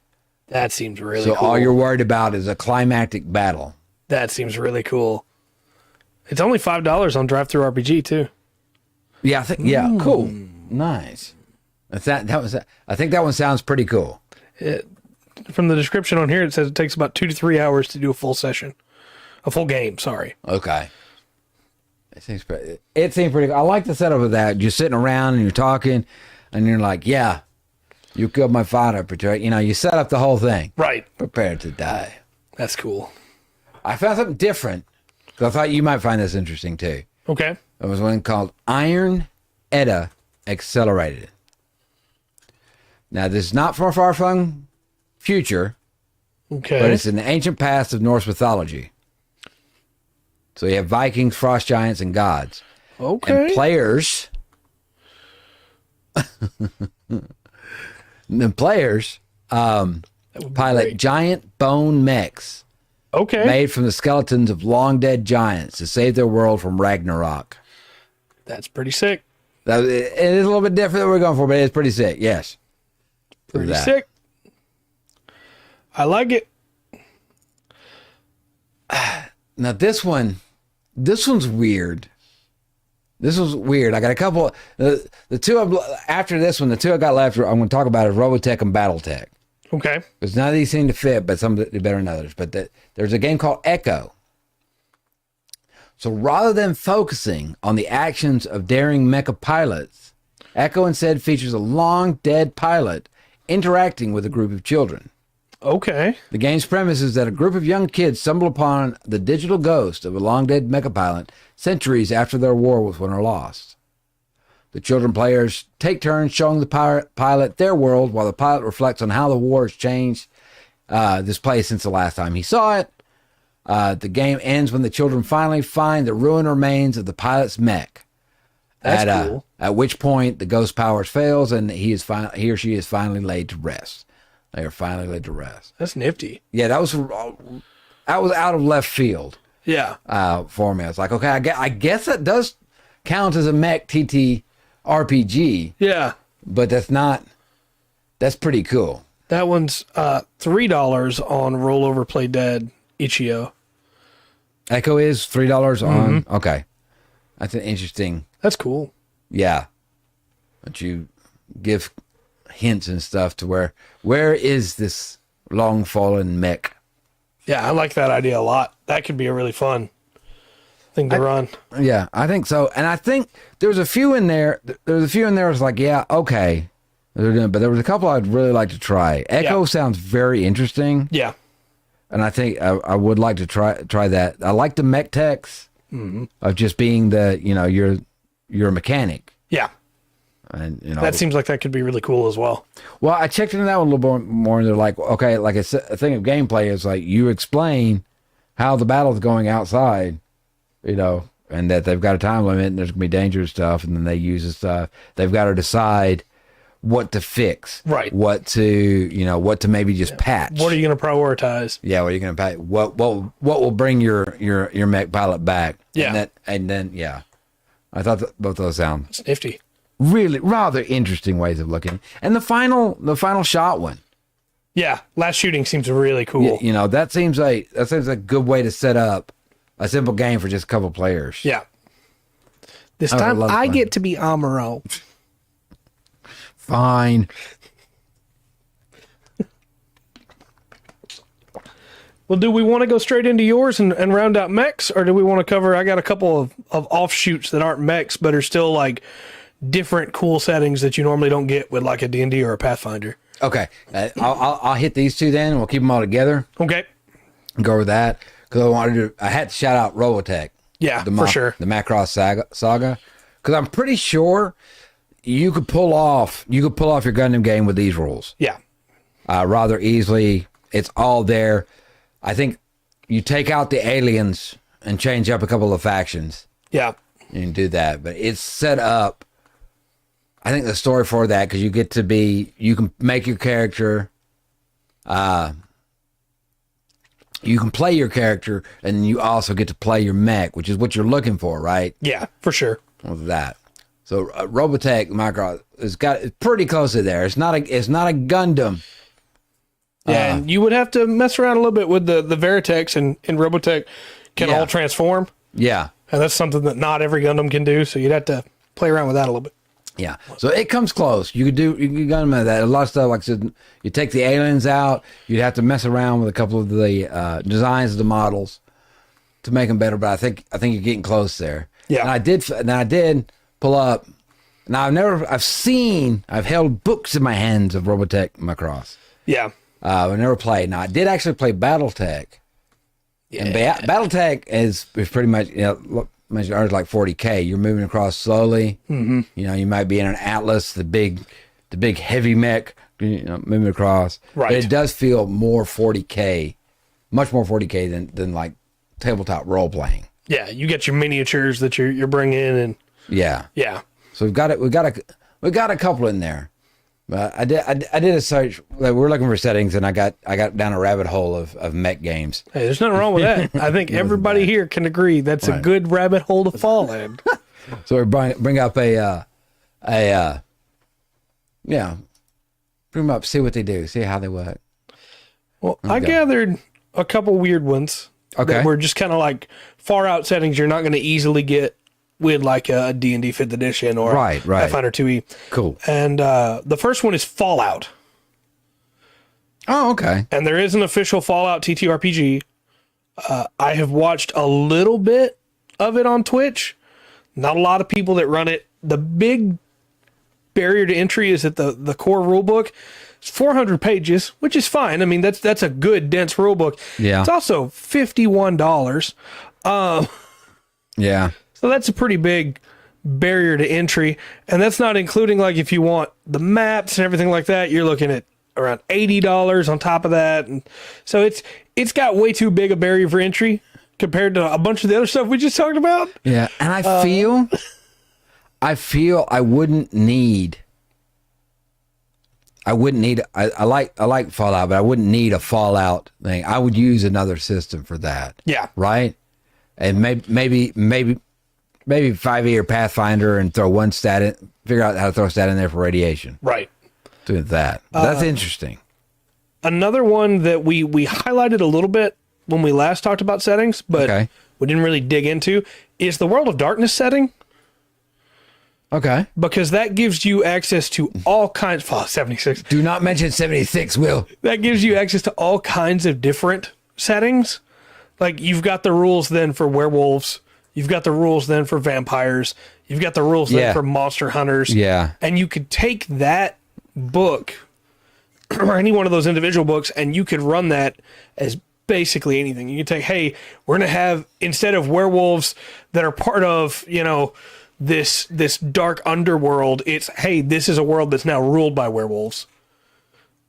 That seems really cool. So all you're worried about is a climactic battle. That seems really cool. It's only $5 on DriveThruRPG too. Yeah, cool. Nice. I think that one sounds pretty cool. From the description on here, it says it takes about 2 to 3 hours to do a full session. A full game, sorry. Okay. It seems pretty cool. I like the setup of that. You're sitting around and you're talking, and you're like, yeah, you killed my father. You set up the whole thing. Right. Prepare to die. That's cool. I found something different because I thought you might find this interesting too. Okay. There was one called Iron Edda Accelerated. Now, this is not from a far-flung future, Okay. but it's in the ancient past of Norse mythology. So you have Vikings, frost giants, and gods. Okay. And players... the players pilot great. giant bone mechs Okay. made from the skeletons of long-dead giants to save their world from Ragnarok. That's pretty sick. It is a little bit different than we're going for, but it's pretty sick, yes. Pretty that. sick. I like it. Now this one's weird. This was weird. I got a couple. The two after this one, the two I got left. I'm going to talk about is Robotech and BattleTech. Okay. Because none of these seem to fit, but some do better than others. But there's a game called Echo. So rather than focusing on the actions of daring mecha pilots, Echo instead features a long dead pilot interacting with a group of children. Okay. The game's premise is that a group of young kids stumble upon the digital ghost of a long-dead mecha pilot centuries after their war was won or lost. The children players take turns showing the pilot their world while the pilot reflects on how the war has changed this place since the last time he saw it. The game ends when the children finally find the ruined remains of the pilot's mech. That's cool. At which point the ghost powers fails and he or she is finally laid to rest. They are finally laid to rest. That's nifty. Yeah, that was out of left field. Yeah. For me. I was like, okay, I guess that does count as a mech TTRPG, Yeah. but that's pretty cool. That one's $3 on Rollover Play Dead itch.io. Echo is $3 on. Okay. That's an interesting. That's cool. Yeah. But you give hints and stuff to where is this long fallen mech? Yeah, I like that idea a lot. That could be a really fun thing to run. Yeah, I think so. And I think there was a few in there. There was a few in there. I was like, yeah, okay. But there was a couple I'd really like to try. Echo sounds very interesting. Yeah. And I think I would like to try that. I like the mech techs of just being you're a mechanic. Yeah. And that seems like that could be really cool as well. Well, I checked into that one a little more, and they're like, okay, like a thing of gameplay is like you explain how the battle's going outside, and that they've got a time limit and there's gonna be dangerous stuff, and then they use the stuff. They've got to decide what to fix, right? What to maybe just patch. What are you going to prioritize? Yeah, what are you going to patch? What will bring your mech pilot back? Yeah, and then I thought both those sound it's nifty. Really rather interesting ways of looking. And the final shot one. Yeah, last shooting seems really cool. That seems like a good way to set up a simple game for just a couple players. Yeah. This time I get to be Amuro. Fine. Well, do we want to go straight into yours and round out mechs, or do we want to cover? I got a couple of offshoots that aren't mechs, but are still like different cool settings that you normally don't get with like a D&D or a Pathfinder. Okay, I'll hit these two then, and we'll keep them all together. Okay. And go over that because I had to shout out Robotech. Yeah, for sure. The Macross saga, because I'm pretty sure you could pull off your Gundam game with these rules. Yeah. Rather easily. It's all there. I think you take out the aliens and change up a couple of factions. Yeah. You can do that, but it's set up. I think the story for that, because you can make your character, you can play your character, and you also get to play your mech, which is what you're looking for, right? Yeah, for sure. With that, so Robotech Micro it's pretty close to there. It's not a Gundam. Yeah, and you would have to mess around a little bit with the Veritex and Robotech can all transform. Yeah, and that's something that not every Gundam can do. So you'd have to play around with that a little bit. Yeah, so it comes close. You could Gundam that. A lot of stuff, like I said, you take the aliens out. You'd have to mess around with a couple of the designs of the models to make them better. But I think you're getting close there. Yeah, and I did pull up. Now I've held books in my hands of Robotech Macross. Yeah. I never played. Now I did actually play BattleTech. And BattleTech is pretty much, mentioned ours like 40K. You're moving across slowly. Mm-hmm. You might be in an Atlas, the big heavy mech, moving across. Right. But it does feel more 40K, much more 40K than like tabletop role playing. Yeah, you get your miniatures that you're bringing, and yeah. So we've got a couple in there. I did a search. We're looking for settings, and I got down a rabbit hole of mech games. Hey, there's nothing wrong with that. I think everybody here can agree that's a good rabbit hole to fall in. So we bring up bring them up, see what they do, see how they work. Well, I gathered a couple weird ones. Okay. That were just kind of like far out settings you're not going to easily get with like a D&D 5th edition or Pathfinder 2e. Cool. And the first one is Fallout. Oh, okay. And there is an official Fallout TTRPG. I have watched a little bit of it on Twitch. Not a lot of people that run it. The big barrier to entry is that the core rulebook is 400 pages, which is fine. I mean, that's a good, dense rulebook. Yeah. It's also $51. Yeah. So that's a pretty big barrier to entry. And that's not including, like, if you want the maps and everything like that, you're looking at around $80 on top of that. And so it's got way too big a barrier for entry compared to a bunch of the other stuff we just talked about. Yeah. And I feel I wouldn't need I like Fallout, but I wouldn't need a Fallout thing. I would use another system for that. Yeah. Right? And maybe 5e or Pathfinder and throw one stat in, figure out how to throw a stat in there for radiation. Right. Doing that. That's interesting. Another one that we highlighted a little bit when we last talked about settings, but we didn't really dig into, is the World of Darkness setting. Okay. Because that gives you access to all kinds of 76. Do not mention 76, Will. That gives you access to all kinds of different settings. Like, you've got the rules then for werewolves. You've got the rules then for vampires. You've got the rules then for monster hunters. Yeah. And you could take that book or any one of those individual books and you could run that as basically anything. You could take, hey, we're going to have, instead of werewolves that are part of, this dark underworld, it's, hey, this is a world that's now ruled by werewolves.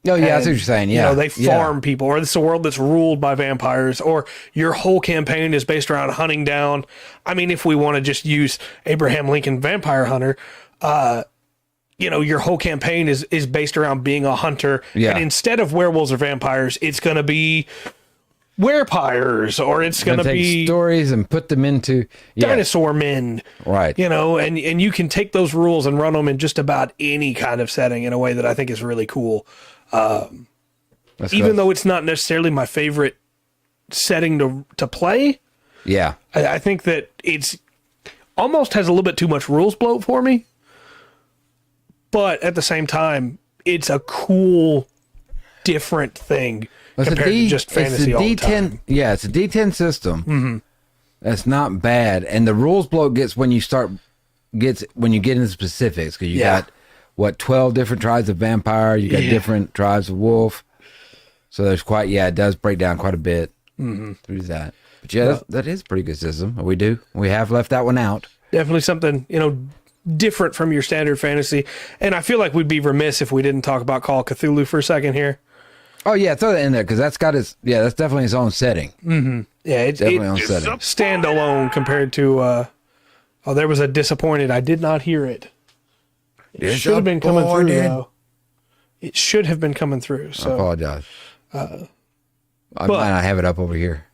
Oh, yeah, that's what you're saying. Yeah. They farm people, or it's a world that's ruled by vampires, or your whole campaign is based around hunting down. I mean, if we want to just use Abraham Lincoln Vampire Hunter, your whole campaign is based around being a hunter. Yeah. And instead of werewolves or vampires, it's going to be werepires, or it's going to be stories and put them into dinosaur men. Right. And you can take those rules and run them in just about any kind of setting in a way that I think is really cool. Even though it's not necessarily my favorite setting to play. Yeah. I think that it's almost has a little bit too much rules bloat for me. But at the same time, it's a cool, different thing compared to just fantasy all the time. Yeah, it's a D10 system. Mm-hmm. That's not bad. And the rules bloat gets when you get into specifics, because you got 12 different tribes of vampire, you got different tribes of wolf. So there's it does break down quite a bit through that. But that is a pretty good system. We have left that one out. Definitely something, different from your standard fantasy. And I feel like we'd be remiss if we didn't talk about Call of Cthulhu for a second here. Oh yeah, throw that in there, because that's definitely its own setting. Mm-hmm. Yeah, it's definitely own setting. Standalone compared to. There was a disappointed. I did not hear it. It should have been coming through, though. It should have been coming through. So I apologize. I might not have it up over here.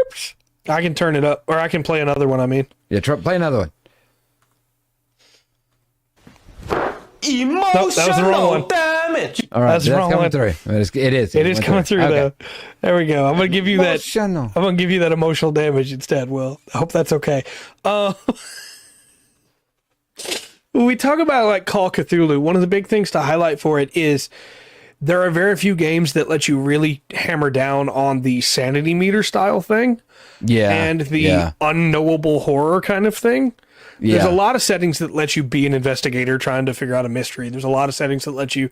Oops. I can turn it up, or I can play another one. I mean, play another one. Nope, that was the wrong one. Damage. All right, that's coming through. It is coming through though. There we go. I'm gonna give you that. I'm gonna give you that emotional damage instead. Will, I hope that's okay. When we talk about like Call of Cthulhu, one of the big things to highlight for it is there are very few games that let you really hammer down on the sanity meter style thing. Yeah. And the unknowable horror kind of thing. Yeah. There's a lot of settings that let you be an investigator trying to figure out a mystery. There's a lot of settings that let you,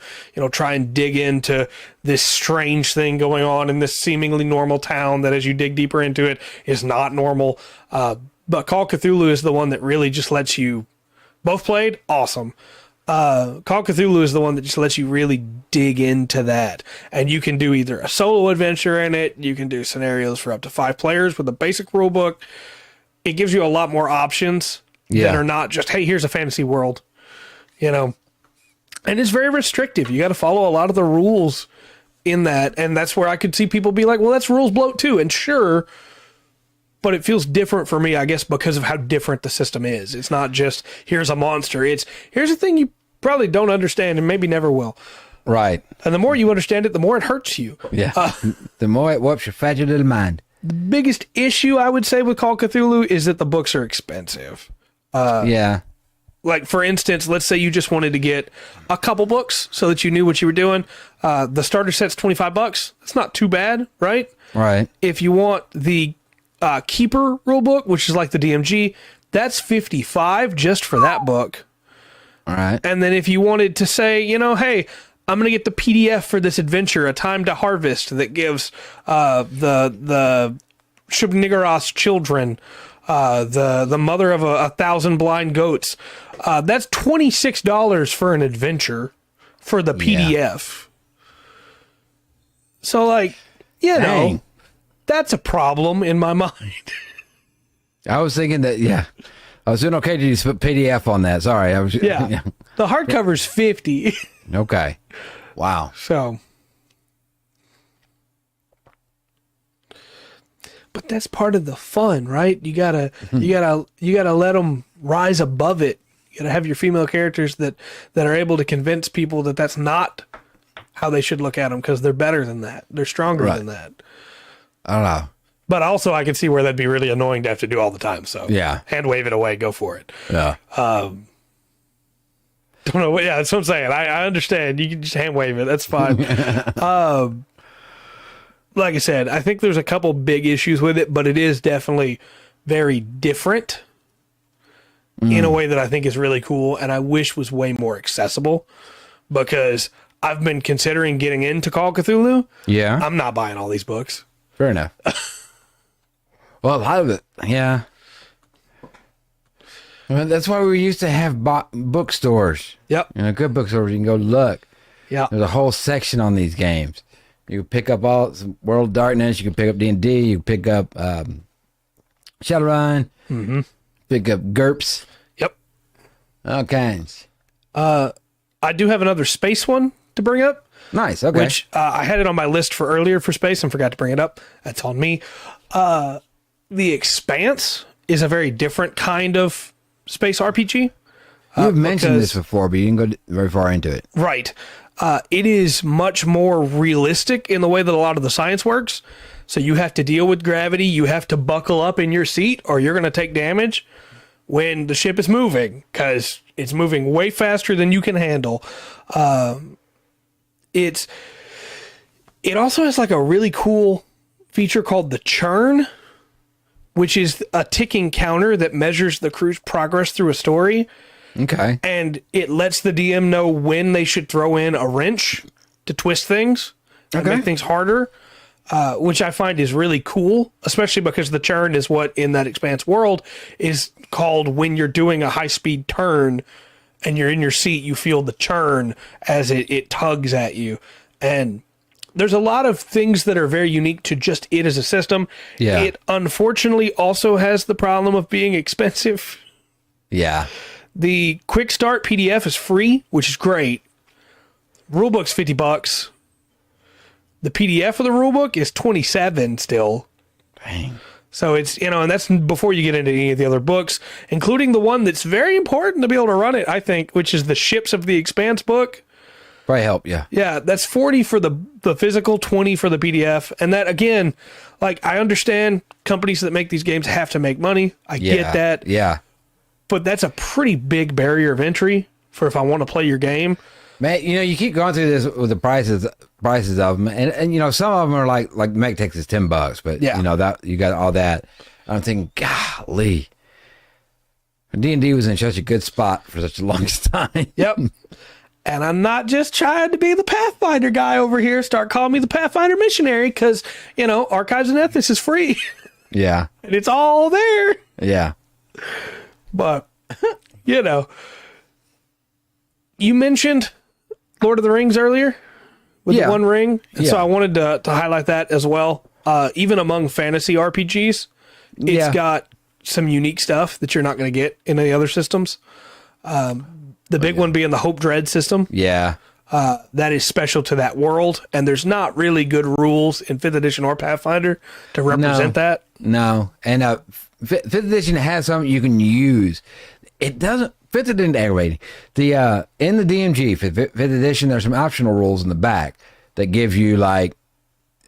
try and dig into this strange thing going on in this seemingly normal town that as you dig deeper into it is not normal. But Call of Cthulhu is the one that really just lets you, both played, awesome. Call of Cthulhu is the one that just lets you really dig into that. And you can do either a solo adventure in it, you can do scenarios for up to 5 players with a basic rule book. It gives you a lot more options that are not just, hey, here's a fantasy world, And it's very restrictive. You got to follow a lot of the rules in that. And that's where I could see people be like, well, that's rules bloat too. And sure, but it feels different for me, I guess, because of how different the system is. It's not just, here's a monster. It's, here's a thing you probably don't understand and maybe never will. Right. And the more you understand it, the more it hurts you. Yeah. The more it warps your fragile little mind. The biggest issue I would say with Call of Cthulhu is that the books are expensive. Yeah. Like, for instance, let's say you just wanted to get a couple books so that you knew what you were doing. The starter set's $25. That's not too bad, right? Right. If you want the Keeper rulebook, which is like the DMG, that's $55 just for that book. All right. And then if you wanted to say, hey, I'm going to get the PDF for this adventure, A Time to Harvest, that gives the Shub-Niggurath's children, the mother of 1,000 blind goats. That's $26 for an adventure for the PDF. So, like, Dang. that's a problem in my mind. I was thinking that, I was doing okay to just put PDF on that. Sorry. I was. Yeah. The hardcover's $50. Okay. Wow. So. But that's part of the fun, right? You gotta let them rise above it. You gotta have your female characters that are able to convince people that that's not how they should look at them because they're better than that. They're stronger than that. I don't know. But also, I can see where that'd be really annoying to have to do all the time. So hand wave it away, go for it. Yeah. Don't know. Yeah, that's what I'm saying. I understand. You can just hand wave it. That's fine. Like I said, I think there's a couple big issues with it, but it is definitely very different in a way that I think is really cool and I wish was way more accessible because I've been considering getting into Call of Cthulhu. Yeah. I'm not buying all these books. Fair enough. Well, a lot of it, yeah. Well, that's why we used to have bookstores. Yep. Good bookstores. You can go look. Yeah. There's a whole section on these games. You can pick up all World of Darkness. You can pick up D&D. You can pick up Shadowrun. Mm-hmm. Pick up GURPS. Yep. All kinds. I do have another space one to bring up. Nice. Okay. Which I had it on my list for earlier for space and forgot to bring it up. That's on me. The Expanse is a very different kind of space RPG. You've mentioned this before, but you didn't go very far into it. Right. It is much more realistic in the way that a lot of the science works. So you have to deal with gravity. You have to buckle up in your seat or you're going to take damage when the ship is moving because it's moving way faster than you can handle. It also has like a really cool feature called the churn, which is a ticking counter that measures the crew's progress through a story. Okay. And it lets the DM know when they should throw in a wrench to twist things and make things harder, which I find is really cool, especially because the churn is what in that Expanse world is called when you're doing a high-speed turn and you're in your seat, you feel the churn as it tugs at you. And there's a lot of things that are very unique to just it as a system. Yeah. It unfortunately also has the problem of being expensive. Yeah. The quick start PDF is free, which is great. Rulebook's $50. The PDF of the rulebook is $27 still. Dang. So it's, and that's before you get into any of the other books, including the one that's very important to be able to run it, I think, which is the Ships of the Expanse book. Probably help, yeah. Yeah, that's $40 for the physical, $20 for the PDF. And that, again, like, I understand companies that make these games have to make money. I get that. Yeah. But that's a pretty big barrier of entry for if I want to play your game. Man, you keep going through this with the prices of them, and some of them are like Meg takes is $10, but that you got all that. I'm thinking, golly, D&D was in such a good spot for such a long time. Yep. And I'm not just trying to be the Pathfinder guy over here. Start calling me the Pathfinder missionary because Archives and Ethos is free. Yeah, and it's all there. Yeah, but you mentioned Lord of the Rings earlier with the One Ring. And so I wanted to highlight that as well. Even among fantasy RPGs, it's got some unique stuff that you're not going to get in any other systems. The big one being the Hope Dread system. Yeah. That is special to that world. And there's not really good rules in 5th edition or Pathfinder to represent that. No. And 5th edition has something you can use. It doesn't. 5th edition aggravating. In the DMG, 5th edition, there's some optional rules in the back that give you like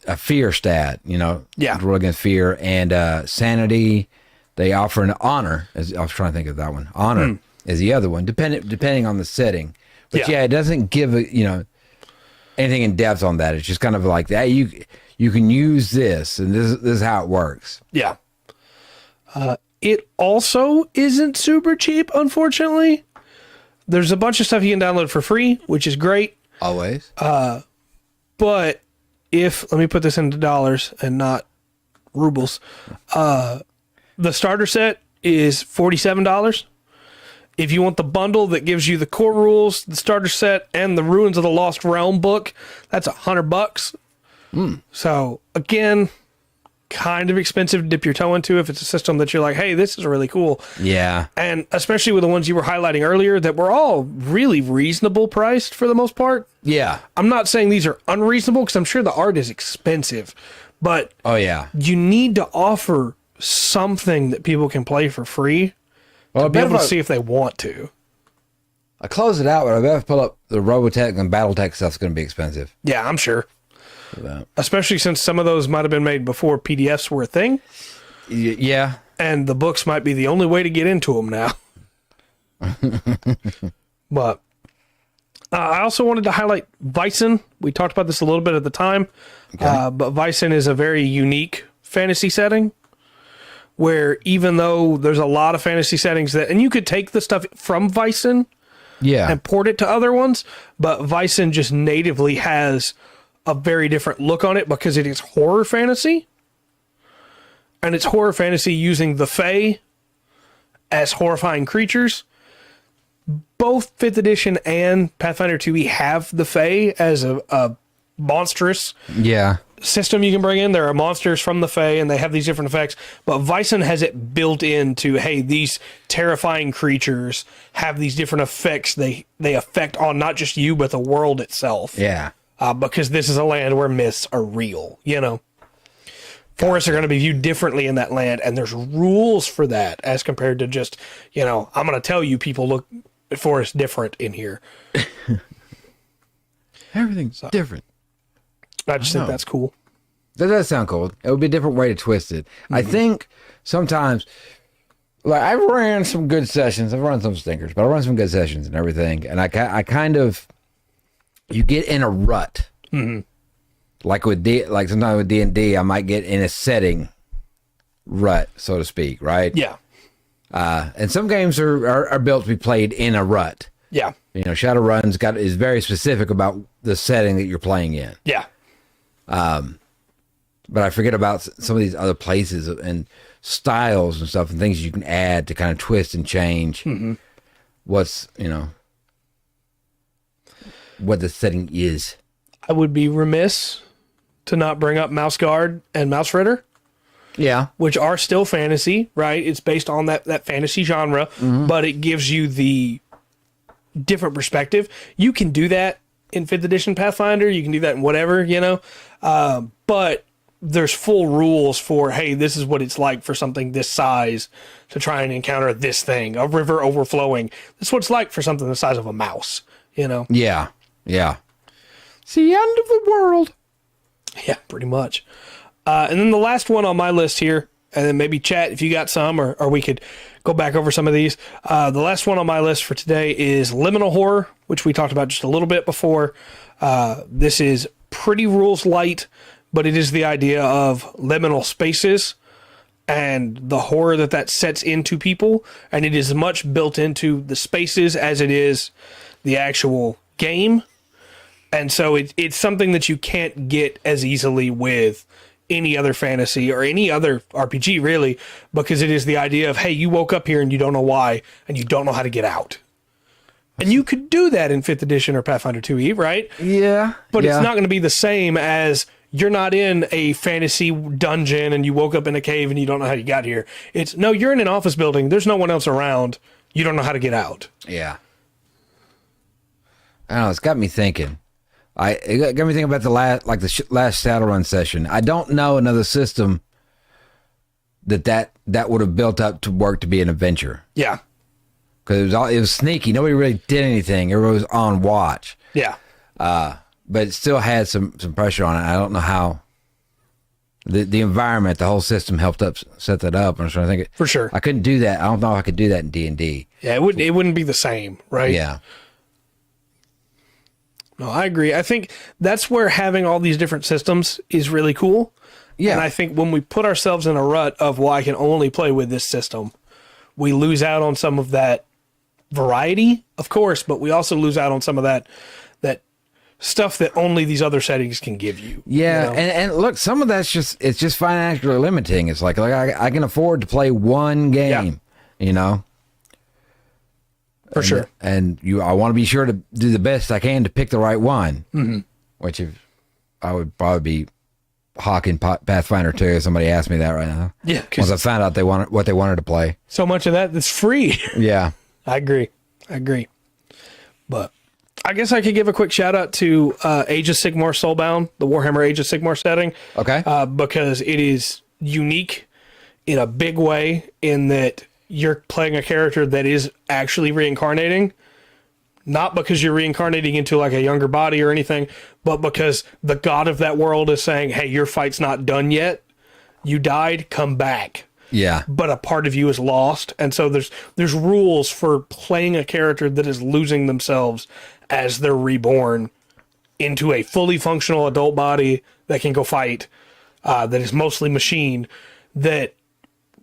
a fear stat, roll against fear, and sanity. They offer an honor. I was trying to think of that one. Honor is the other one, depending on the setting. But it doesn't give anything in depth on that. It's just kind of like that. You can use this, and this is how it works. Yeah. It also isn't super cheap, unfortunately. There's a bunch of stuff you can download for free, which is great. Always. But let me put this into dollars and not rubles. The starter set is $47. If you want the bundle that gives you the core rules, the starter set, and the Ruins of the Lost Realm book, that's $100. So again, kind of expensive to dip your toe into if it's a system that you're like, hey, this is really cool. Yeah. And especially with the ones you were highlighting earlier that were all really reasonable priced for the most part. Yeah. I'm not saying these are unreasonable because I'm sure the art is expensive, but you need to offer something that people can play for free to be able to see if they want to. I close it out, but I bet if I pull up the Robotech and Battletech stuff's going to be expensive. Yeah, I'm sure. Especially since some of those might have been made before PDFs were a thing. Yeah. And the books might be the only way to get into them now. But I also wanted to highlight Vysen. We talked about this a little bit at the time. Okay. But Vysen is a very unique fantasy setting where even though there's a lot of fantasy settings and you could take the stuff from Vysen and port it to other ones, but Vysen just natively has a very different look on it because it is horror fantasy. And it's horror fantasy using the Fae as horrifying creatures. Both 5th edition and Pathfinder 2e have the Fae as a monstrous system you can bring in. There are monsters from the Fae and they have these different effects. But Vysen has it built into, hey, these terrifying creatures have these different effects they affect on not just you, but the world itself. Yeah. Because this is a land where myths are real, Forests are going to be viewed differently in that land, and there's rules for that as compared to just, I'm going to tell you people look at forests different in here. Everything's different. I just think that's cool. That does sound cool. It would be a different way to twist it. Mm-hmm. I think sometimes, like I've ran some good sessions. I've run some stinkers, but I run some good sessions and everything, and I kind of... You get in a rut, like sometimes with D&D, I might get in a setting rut, so to speak, right? Yeah. And some games are built to be played in a rut. Yeah. Shadowrun's is very specific about the setting that you're playing in. Yeah. But I forget about some of these other places and styles and stuff and things you can add to kind of twist and change what's what the setting is. I would be remiss to not bring up Mouse Guard and Mouse Ritter. Yeah. Which are still fantasy, right? It's based on that fantasy genre, but it gives you the different perspective. You can do that in 5th edition Pathfinder. You can do that in whatever, but there's full rules for, hey, this is what it's like for something this size to try and encounter this thing, a river overflowing. This is what it's like for something the size of a mouse, Yeah. Yeah. It's the end of the world. Yeah, pretty much. And then the last one on my list here and then maybe chat if you got some, or we could go back over some of these. The last one on my list for today is liminal horror, which we talked about just a little bit before. This is pretty rules light, but it is the idea of liminal spaces and the horror that sets into people, and it is as much built into the spaces as it is the actual game. And so it's something that you can't get as easily with any other fantasy or any other RPG, really, because it is the idea of, hey, you woke up here and you don't know why, and you don't know how to get out. And you could do that in 5th edition or Pathfinder 2e, right? Yeah. But it's not going to be the same as you're not in a fantasy dungeon and you woke up in a cave and you don't know how you got here. It's, no, you're in an office building. There's no one else around. You don't know how to get out. Yeah. I don't know. It's got me thinking. It got me thinking about the last Shadowrun session. I don't know another system that would have built up to work to be an adventure. Yeah. Because it was sneaky. Nobody really did anything. Everybody was on watch. Yeah. But it still had some pressure on it. I don't know how the environment, the whole system helped set that up. I'm trying to think. For sure. I couldn't do that. I don't know if I could do that in D&D. Yeah, it wouldn't be the same, right? Yeah. No, I agree. I think that's where having all these different systems is really cool. Yeah. And I think when we put ourselves in a rut of, well, I can only play with this system, we lose out on some of that variety, of course, but we also lose out on some of that stuff that only these other settings can give you. Yeah, you know? and look, some of that's just financially limiting. It's like I can afford to play one game, you know. For sure. And I want to be sure to do the best I can to pick the right one. Mm-hmm. Which I would probably be hawking Pathfinder 2 if somebody asked me that right now. Yeah, once I found out what they wanted to play. So much of that's free. Yeah, I agree. But I guess I could give a quick shout out to Age of Sigmar Soulbound, the Warhammer Age of Sigmar setting. Okay. Because it is unique in a big way in that you're playing a character that is actually reincarnating, not because you're reincarnating into like a younger body or anything, but because the god of that world is saying, hey, your fight's not done yet. You died, come back. Yeah. But a part of you is lost. And so there's rules for playing a character that is losing themselves as they're reborn into a fully functional adult body that can go fight, that is mostly machine, that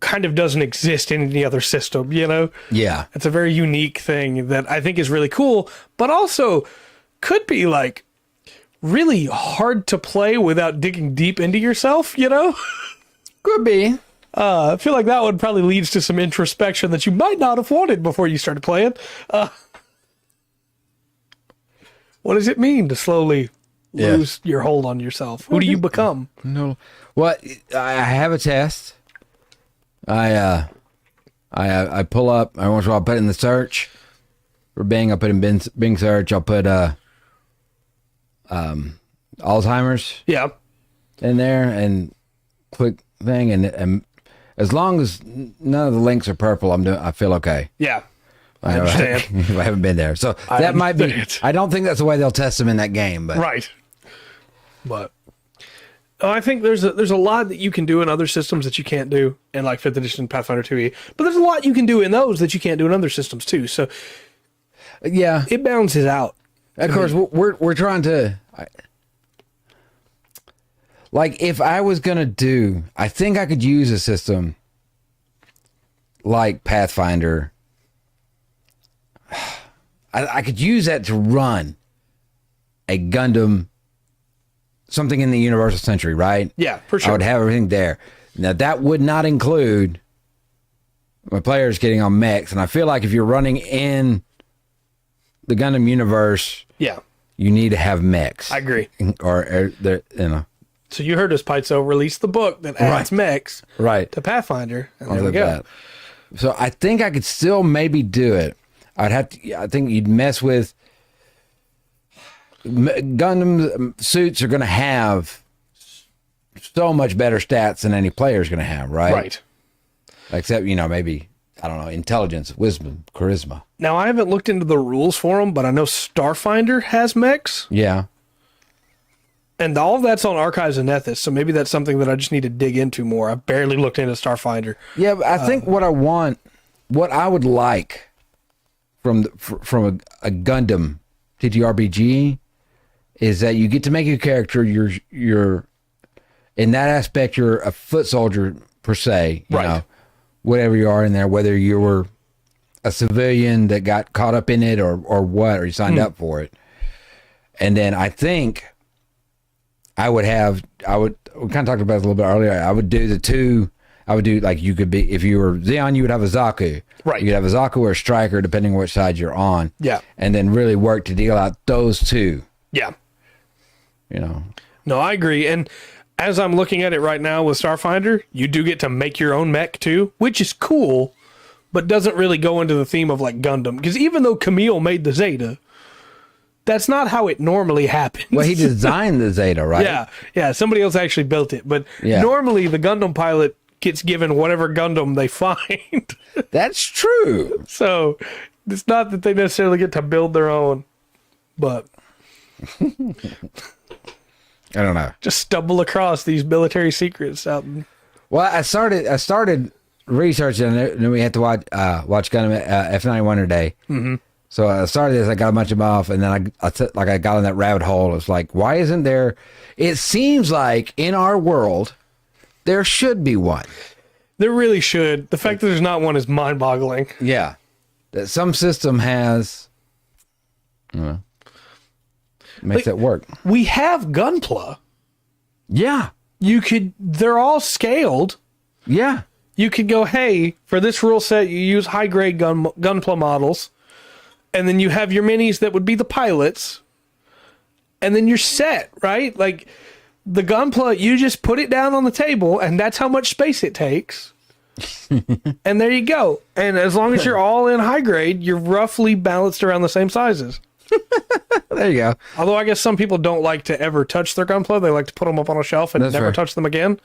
kind of doesn't exist in any other system, you know? Yeah. It's a very unique thing that I think is really cool, but also could be like really hard to play without digging deep into yourself, you know? Could be. I feel like that one probably leads to some introspection that you might not have wanted before you started playing. What does it mean to slowly lose your hold on yourself? Who do you become? No. Well, I have a test. I pull up. I once I'll put in the search for Bing. I put in Bing search. I'll put Alzheimer's. Yeah. In there and click thing, and as long as none of the links are purple, I feel okay. Yeah. I understand. I haven't been there, so that might be. I don't think that's the way they'll test them in that game, but right. But I think there's a lot that you can do in other systems that you can't do in like 5th edition Pathfinder 2e. But there's a lot you can do in those that you can't do in other systems too. So yeah, it balances out. Of course, we're trying to. Like, if I was gonna do, I think I could use a system like Pathfinder. I could use that to run a Gundam, something in the Universal Century, right? Yeah, for sure. I would have everything there. Now, that would not include my players getting on mechs, and I feel like if you're running in the Gundam universe, yeah, you need to have mechs. I agree. Or you know. So you heard us, Paizo, release the book that adds mechs to Pathfinder, and there we go. That. So I think I could still maybe do it. I think you'd mess with Gundam suits are going to have so much better stats than any player is going to have, right? Right. Except, maybe, I don't know, intelligence, wisdom, charisma. Now, I haven't looked into the rules for them, but I know Starfinder has mechs. Yeah. And all of that's on Archives and Ethos, so maybe that's something that I just need to dig into more. I've barely looked into Starfinder. Yeah, but I think what I would like from a Gundam TTRPG is that you get to make a character. You're in that aspect. You're a foot soldier per se, you know, whatever you are in there. Whether you were a civilian that got caught up in it, or what, or you signed up for it. And then I think we kind of talked about it a little bit earlier. I would do like, you could be, if you were Xeon, you would have a Zaku. Right. You could have a Zaku or a Striker, depending on which side you're on. Yeah. And then really work to deal out those two. Yeah. You know. No, I agree. And as I'm looking at it right now with Starfinder, you do get to make your own mech too, which is cool, but doesn't really go into the theme of like Gundam. Because even though Camille made the Zeta, that's not how it normally happens. Well, he designed the Zeta, right? Yeah. Somebody else actually built it. But normally the Gundam pilot gets given whatever Gundam they find. That's true. So it's not that they necessarily get to build their own, but I don't know. Just stumble across these military secrets out. Well, I started researching it, and then we had to watch Gundam F91 today. Mm-hmm. So I started this. I got a bunch of them off, and then I got on that rabbit hole. It's like, why isn't there? It seems like in our world there should be one. There really should. The fact that there's not one is mind-boggling. Yeah, that some system has. Makes it work. We have Gunpla. Yeah. They're all scaled. Yeah. You could go, hey, for this rule set, you use high-grade Gunpla models, and then you have your minis that would be the pilots, and then you're set, right? Like, the Gunpla, you just put it down on the table, and that's how much space it takes. And there you go. And as long as you're all in high-grade, you're roughly balanced around the same sizes. There you go. Although I guess some people don't like to ever touch their Gunpla. They like to put them up on a shelf and never touch them again.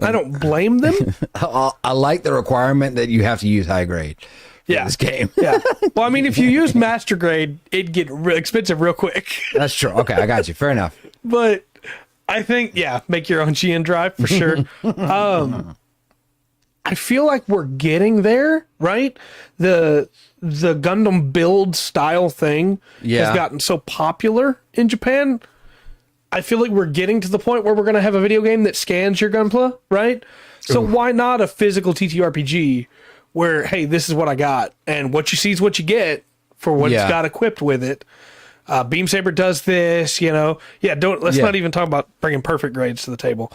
I don't blame them. I like the requirement that you have to use high grade for this game. Yeah. Well, I mean, if you use master grade, it'd get expensive real quick. That's true. Okay, I got you. Fair enough. But I think, make your own GN drive for sure. I feel like we're getting there, right? The Gundam build style thing has gotten so popular in Japan. I feel like we're getting to the point where we're going to have a video game that scans your Gunpla, right? So why not a physical TTRPG where, hey, this is what I got, and what you see is what you get for what it's got equipped with it. Beam Saber does this, you know. Yeah, let's not even talk about bringing perfect grades to the table.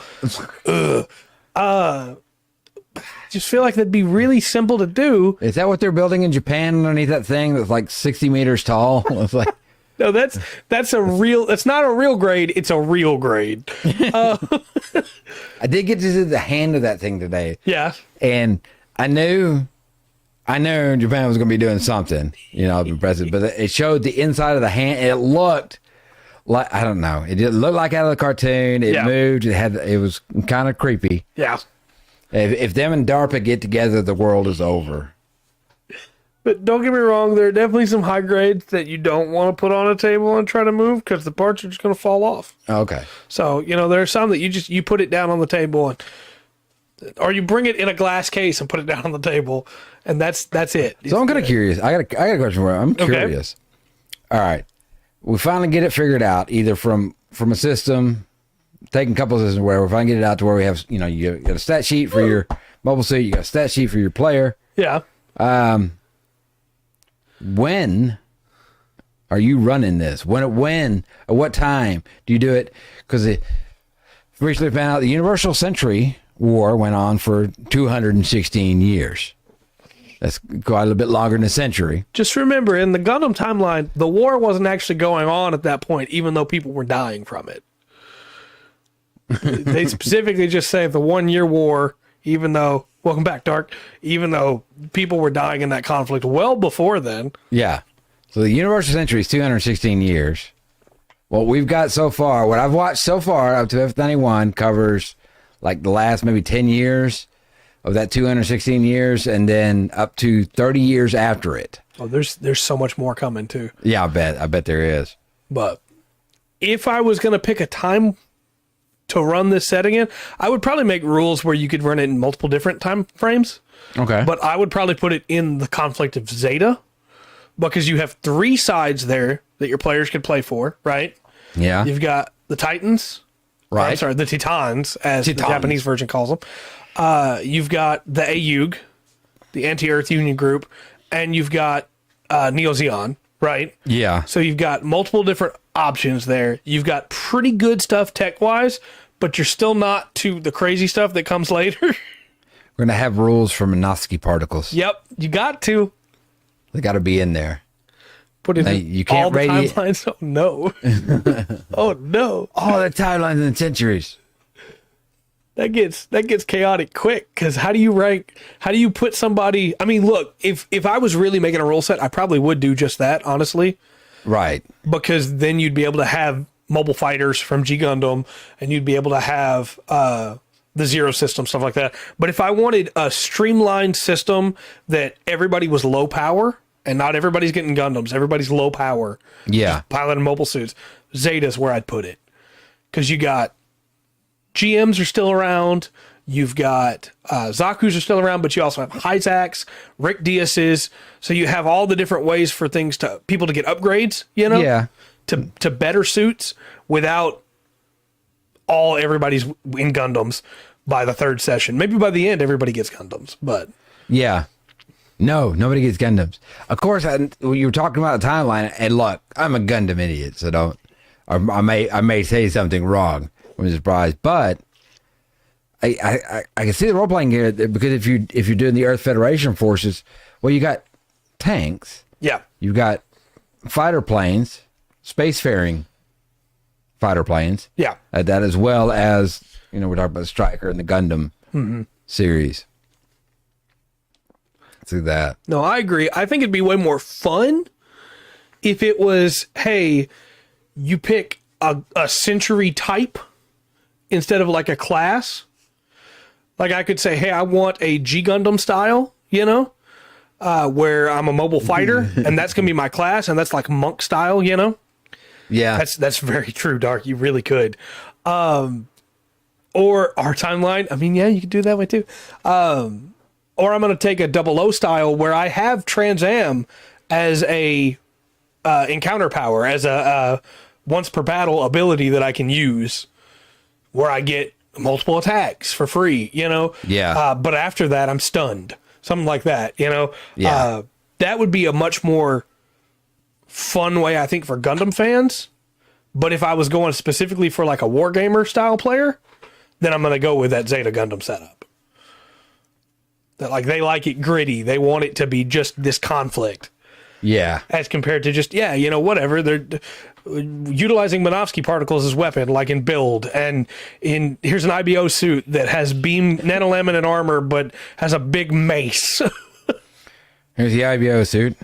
I just feel like that'd be really simple to do. Is that what they're building in Japan underneath that thing that's like 60 meters tall? It's like, no, that's not a real grade. It's a real grade. I did get to see the hand of that thing today. Yeah. And I knew Japan was going to be doing something, you know, impressive, but it showed the inside of the hand. And it looked like, I don't know. It didn't look like out of the cartoon. It moved. It was kind of creepy. Yeah. If them and DARPA get together, the world is over. But don't get me wrong, there are definitely some high grades that you don't want to put on a table and try to move because the parts are just going to fall off. Okay. So, you know, there are some that you put it down on the table, or you bring it in a glass case and put it down on the table, and that's it. So I'm kind of curious. I got a question for you. I'm curious. Okay. All right. We finally get it figured out, either from a system, taking a couple of systems where we finally get it out to where we have, you know, you got a stat sheet for your mobile suit, you got a stat sheet for your player. Yeah. When are you running this? When at what time do you do it? Because it recently found out the Universal Century War went on for 216 years. That's quite a little bit longer than a century. Just remember, in the Gundam timeline, the war wasn't actually going on at that point, even though people were dying from it. They specifically just say the 1 year war, even though, welcome back, Dark, even though people were dying in that conflict well before then. Yeah. So the Universal Century is 216 years. What we've got so far, what I've watched so far up to F91 covers like the last maybe 10 years of that 216 years, and then up to 30 years after it. Oh, there's so much more coming too. Yeah, I bet there is. But if I was going to pick a time to run this setting in, I would probably make rules where you could run it in multiple different time frames. Okay. But I would probably put it in the conflict of Zeta, because you have 3 sides there that your players can play for, right? Yeah. You've got the Titans. Right. I'm sorry, the Titans, as the Japanese version calls them. You've got the AUG, the Anti-Earth Union group, and you've got Neo Zeon, right? Yeah. So you've got multiple different options there. You've got pretty good stuff tech-wise, but you're still not to the crazy stuff that comes later. We're going to have rules for Minovsky particles. Yep, you got to. They got to be in there. Put it Now, in you can't all the radiate- timelines. Oh, no. Oh, no. Oh, the timelines and centuries. That gets chaotic quick, because how do you put somebody, I mean, look, if I was really making a rule set, I probably would do just that, honestly, Right. because then you'd be able to have mobile fighters from G Gundam, and you'd be able to have the Zero system, stuff like that. But if I wanted a streamlined system that everybody was low power, and not everybody's getting Gundams, everybody's low power, Yeah. pilot and mobile suits, Zeta's where I'd put it, because you got GMs are still around. You've got Zaku's are still around, but you also have Hyzaks, Rick Dias's. So you have all the different ways for people to get upgrades, Yeah. to better suits without everybody's in Gundams by the 3rd session. Maybe by the end, everybody gets Gundams, but Yeah. No, nobody gets Gundams. Of course, you were talking about the timeline, and look, I'm a Gundam idiot, so don't. I may say something wrong. I'm surprised, but I can see the role playing here, because if you're doing the Earth Federation forces, well, you got tanks, yeah. you've got fighter planes, spacefaring fighter planes, Yeah. that as well as we're talking about the Striker and the Gundam series. See that? No, I agree. I think it'd be way more fun if it was, hey, you pick a century type instead of like a class. Like I could say, hey, I want a G Gundam style, where I'm a mobile fighter, and that's going to be my class, and that's like monk style, Yeah. That's very true, Dark. You really could. Or our timeline. I mean, yeah, you could do it that way too. Or I'm going to take a 00 style where I have Trans Am as a encounter power, as a once per battle ability that I can use, where I get multiple attacks for free, Yeah. But after that, I'm stunned. Something like that, Yeah. That would be a much more fun way, I think, for Gundam fans. But if I was going specifically for like a wargamer style player, then I'm going to go with that Zeta Gundam setup. That they like it gritty. They want it to be just this conflict. Yeah. As compared to just, whatever. They're utilizing Minovsky particles as weapon, like in Build. And here's an IBO suit that has beam nanolaminate armor, but has a big mace. Here's the IBO suit.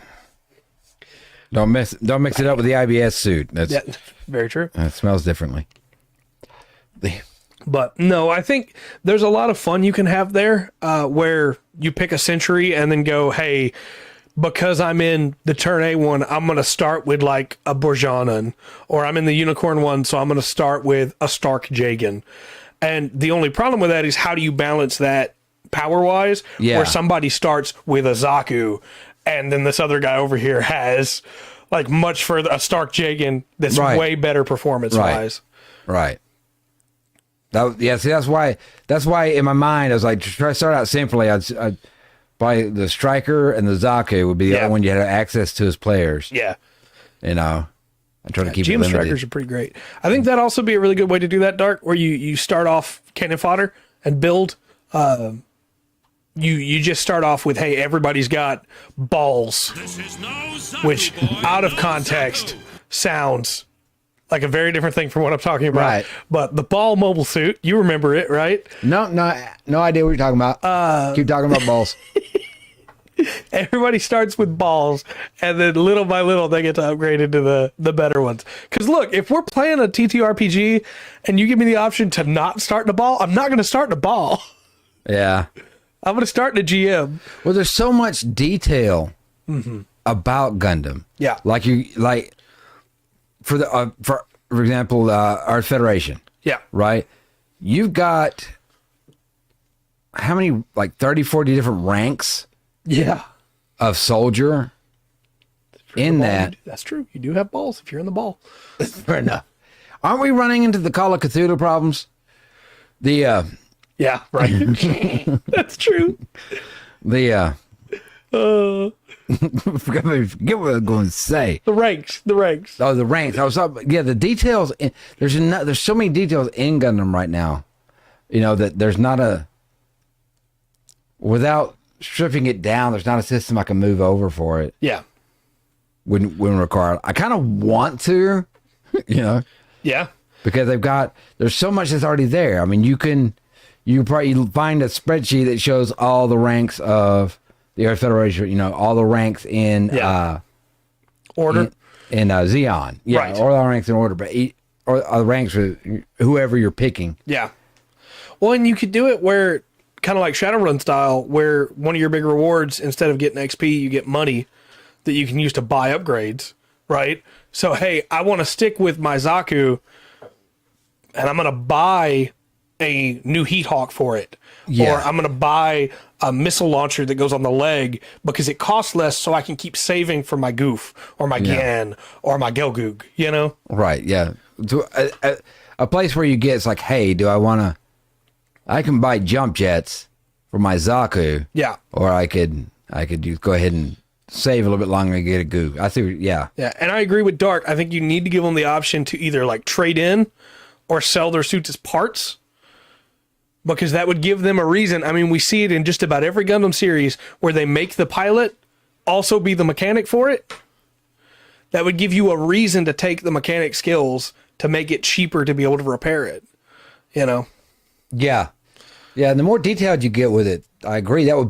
Don't mix it up with the IBS suit. That's very true. That smells differently. But no, I think there's a lot of fun you can have there, where you pick a century and then go, hey, because I'm in the turn A one, I'm going to start with like a Borjanen, or I'm in the Unicorn one, so I'm going to start with a Stark Jagan. And the only problem with that is, how do you balance that power wise? Yeah. Where somebody starts with a Zaku, and then this other guy over here has like much further a Stark Jagan that's Right. way better performance wise. Right. See, that's why in my mind I was like, to try to start out simply, I'd buy the Striker, and the Zaku would be the other one you had access to as players. Yeah. I try to keep it GM limited. Strikers are pretty great. I think that'd also be a really good way to do that, Dark, where you start off cannon fodder and build. You just start off with, hey, everybody's got balls, which out of context sounds like a very different thing from what I'm talking about. Right. But the ball mobile suit, you remember it, right? No idea what you're talking about. Keep talking about balls. Everybody starts with balls, and then little by little they get to upgrade into the better ones. Because look, if we're playing a TTRPG and you give me the option to not start in a ball, I'm not going to start in a ball. Yeah. I'm going to start in a GM. Well, there's so much detail about Gundam. Yeah. For example, Earth Federation. Yeah. Right? you've got how many, like 30, 40 different ranks Yeah. of soldier in that. That's true. You do have balls if you're in the ball. Fair enough. Aren't we running into the Call of Cthulhu problems? The Yeah, right. That's true. forget what I was going to say. The ranks. Oh, the ranks. I was the details. There's so many details in Gundam right now. You know that there's not without stripping it down. There's not a system I can move over for it. Yeah. When required, I kind of want to, Yeah. because there's so much that's already there. I mean, you probably find a spreadsheet that shows all the ranks of the Earth Federation, all the ranks in order in Xeon. Yeah, right. All the ranks in order, but or the ranks for whoever you're picking. Yeah. Well, and you could do it where kind of like Shadowrun style, where one of your big rewards, instead of getting XP, you get money that you can use to buy upgrades, right? So, hey, I want to stick with my Zaku, and I'm going to buy a new Heat Hawk for it. Yeah. Or I'm going to buy a missile launcher that goes on the leg because it costs less, so I can keep saving for my Goof or my Gian or my Gelgoog, Right, yeah. To a place where you get, it's like, hey, I can buy jump jets for my Zaku. Yeah. Or I could just go ahead and save a little bit longer and get a Goof. I see, yeah. Yeah, and I agree with Dark. I think you need to give them the option to either like trade in or sell their suits as parts, because that would give them a reason. I mean, we see it in just about every Gundam series where they make the pilot also be the mechanic for it. That would give you a reason to take the mechanic skills to make it cheaper to be able to repair it, Yeah. Yeah, and the more detailed you get with it, I agree. That would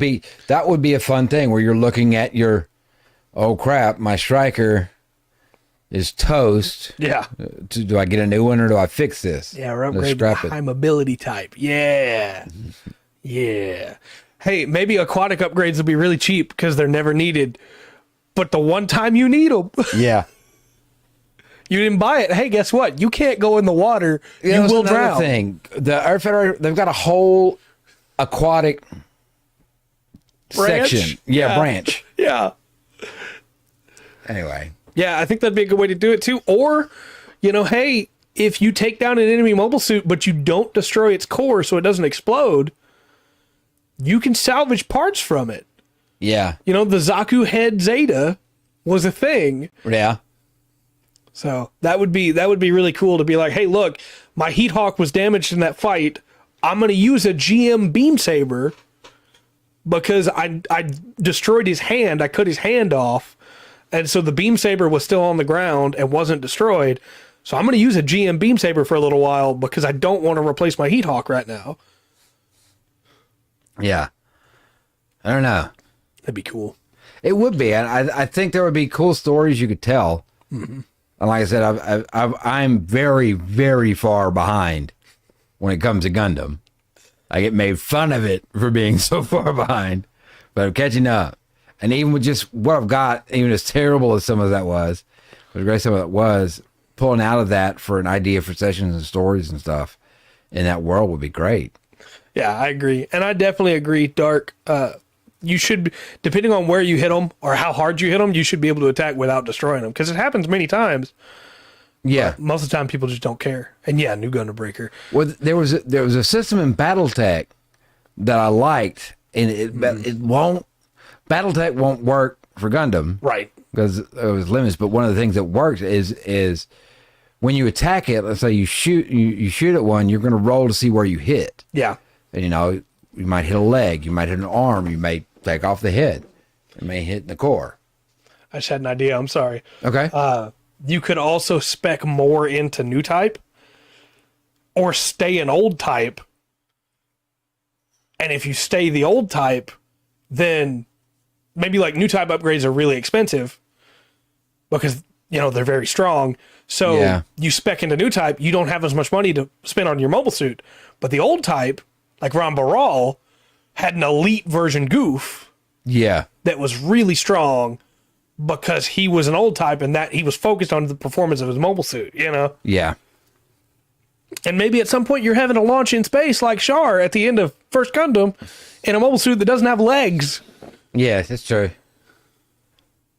be a fun thing where you're looking at your, oh crap, my striker is toast. Yeah. Do I get a new one or do I fix this? Yeah, or upgrade the high mobility type. Yeah. Yeah. Hey, maybe aquatic upgrades will be really cheap because they're never needed. But the one time you need them, Yeah. you didn't buy it. Hey, guess what? You can't go in the water. You will drown. Thing. The Earth Federation, they've got a whole aquatic Branch? section. Yeah, branch. Yeah. Anyway. Yeah, I think that'd be a good way to do it too. Or, hey, if you take down an enemy mobile suit, but you don't destroy its core so it doesn't explode, you can salvage parts from it. Yeah. The Zaku head Zeta was a thing. Yeah. So that would be really cool to be like, hey, look, my Heat Hawk was damaged in that fight. I'm going to use a GM beam saber because I destroyed his hand. I cut his hand off. And so the beam saber was still on the ground and wasn't destroyed. So I'm going to use a GM beam saber for a little while because I don't want to replace my Heat Hawk right now. Yeah. I don't know. That'd be cool. It would be. I think there would be cool stories you could tell. Mm-hmm. And like I said, I'm very, very far behind when it comes to Gundam. I get made fun of it for being so far behind, but I'm catching up. And even with just what I've got, even as terrible as some of that was, as great some of that was, pulling out of that for an idea for sessions and stories and stuff in that world would be great. Yeah, I agree. And I definitely agree, Dark. You should, depending on where you hit them or how hard you hit them, you should be able to attack without destroying them, because it happens many times. Yeah, most of the time people just don't care. And yeah, New Gundam Breaker. Well, there was a system in BattleTech that I liked, and it won't. BattleTech won't work for Gundam, right? Because it was limits. But one of the things that works is when you attack it. Let's say you shoot at one, you're going to roll to see where you hit. Yeah, and, you might hit a leg, you might hit an arm, you may take off the head, it may hit in the core. I just had an idea. I'm sorry. Okay. You could also spec more into new type or stay an old type. And if you stay the old type, then maybe like new type upgrades are really expensive because, they're very strong. So you spec into new type, you don't have as much money to spend on your mobile suit. But the old type, like Ron Baral, had an elite version Goof. Yeah. That was really strong, because he was an old type and that he was focused on the performance of his mobile suit, Yeah. And maybe at some point you're having to launch in space like Char at the end of First Gundam in a mobile suit that doesn't have legs. Yeah, that's true.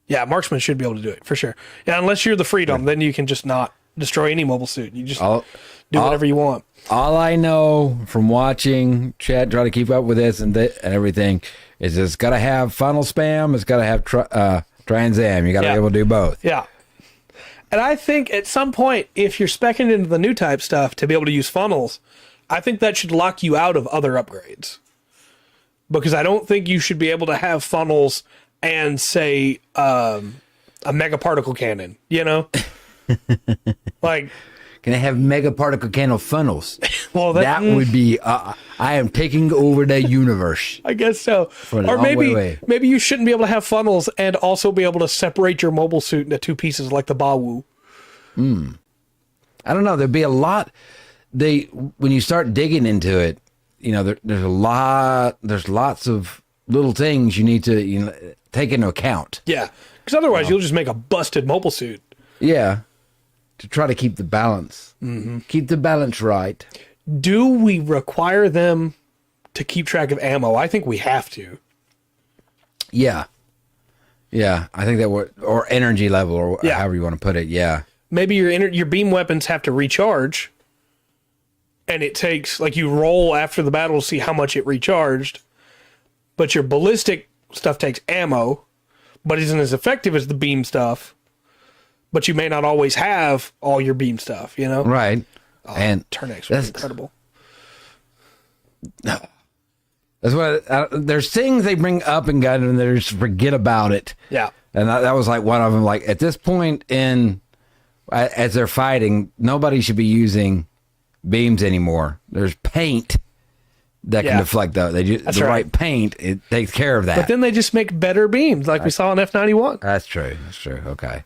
Yeah, marksman should be able to do it for sure. Yeah, unless you're the Freedom, then you can just not destroy any mobile suit. You just do whatever you want. All I know from watching chat, try to keep up with this and everything, is it's got to have funnel spam. It's got to have Trans Am. You got to be able to do both. Yeah. And I think at some point, if you're speccing into the new type stuff to be able to use funnels, I think that should lock you out of other upgrades. Because I don't think you should be able to have funnels and, say, a mega particle cannon, you know? Like... Can I have mega particle cannon funnels? Well, that would be. I am taking over the universe. I guess so. Or maybe you shouldn't be able to have funnels and also be able to separate your mobile suit into two pieces like the Bawu. I don't know. There'd be a lot. When you start digging into it, you know, there's a lot. There's lots of little things you need to take into account. Yeah, because otherwise you'll just make a busted mobile suit. Yeah. To try to keep the balance. Keep the balance right. Do we require them to keep track of ammo? I think we have to. Yeah. Yeah, I think that or energy level, or however you want to put it, yeah. Maybe your beam weapons have to recharge, and it takes, like, you roll after the battle to see how much it recharged, but your ballistic stuff takes ammo, but isn't as effective as the beam stuff. But you may not always have all your beam stuff, you know? Right. Oh, and Turnex was incredible. That's what there's things they bring up in Gundam and they just forget about it. Yeah. And that was like one of them. Like at this point as they're fighting, nobody should be using beams anymore. There's paint that can deflect those. The right paint, it takes care of that. But then they just make better beams like we saw in F91. That's true. That's true. Okay.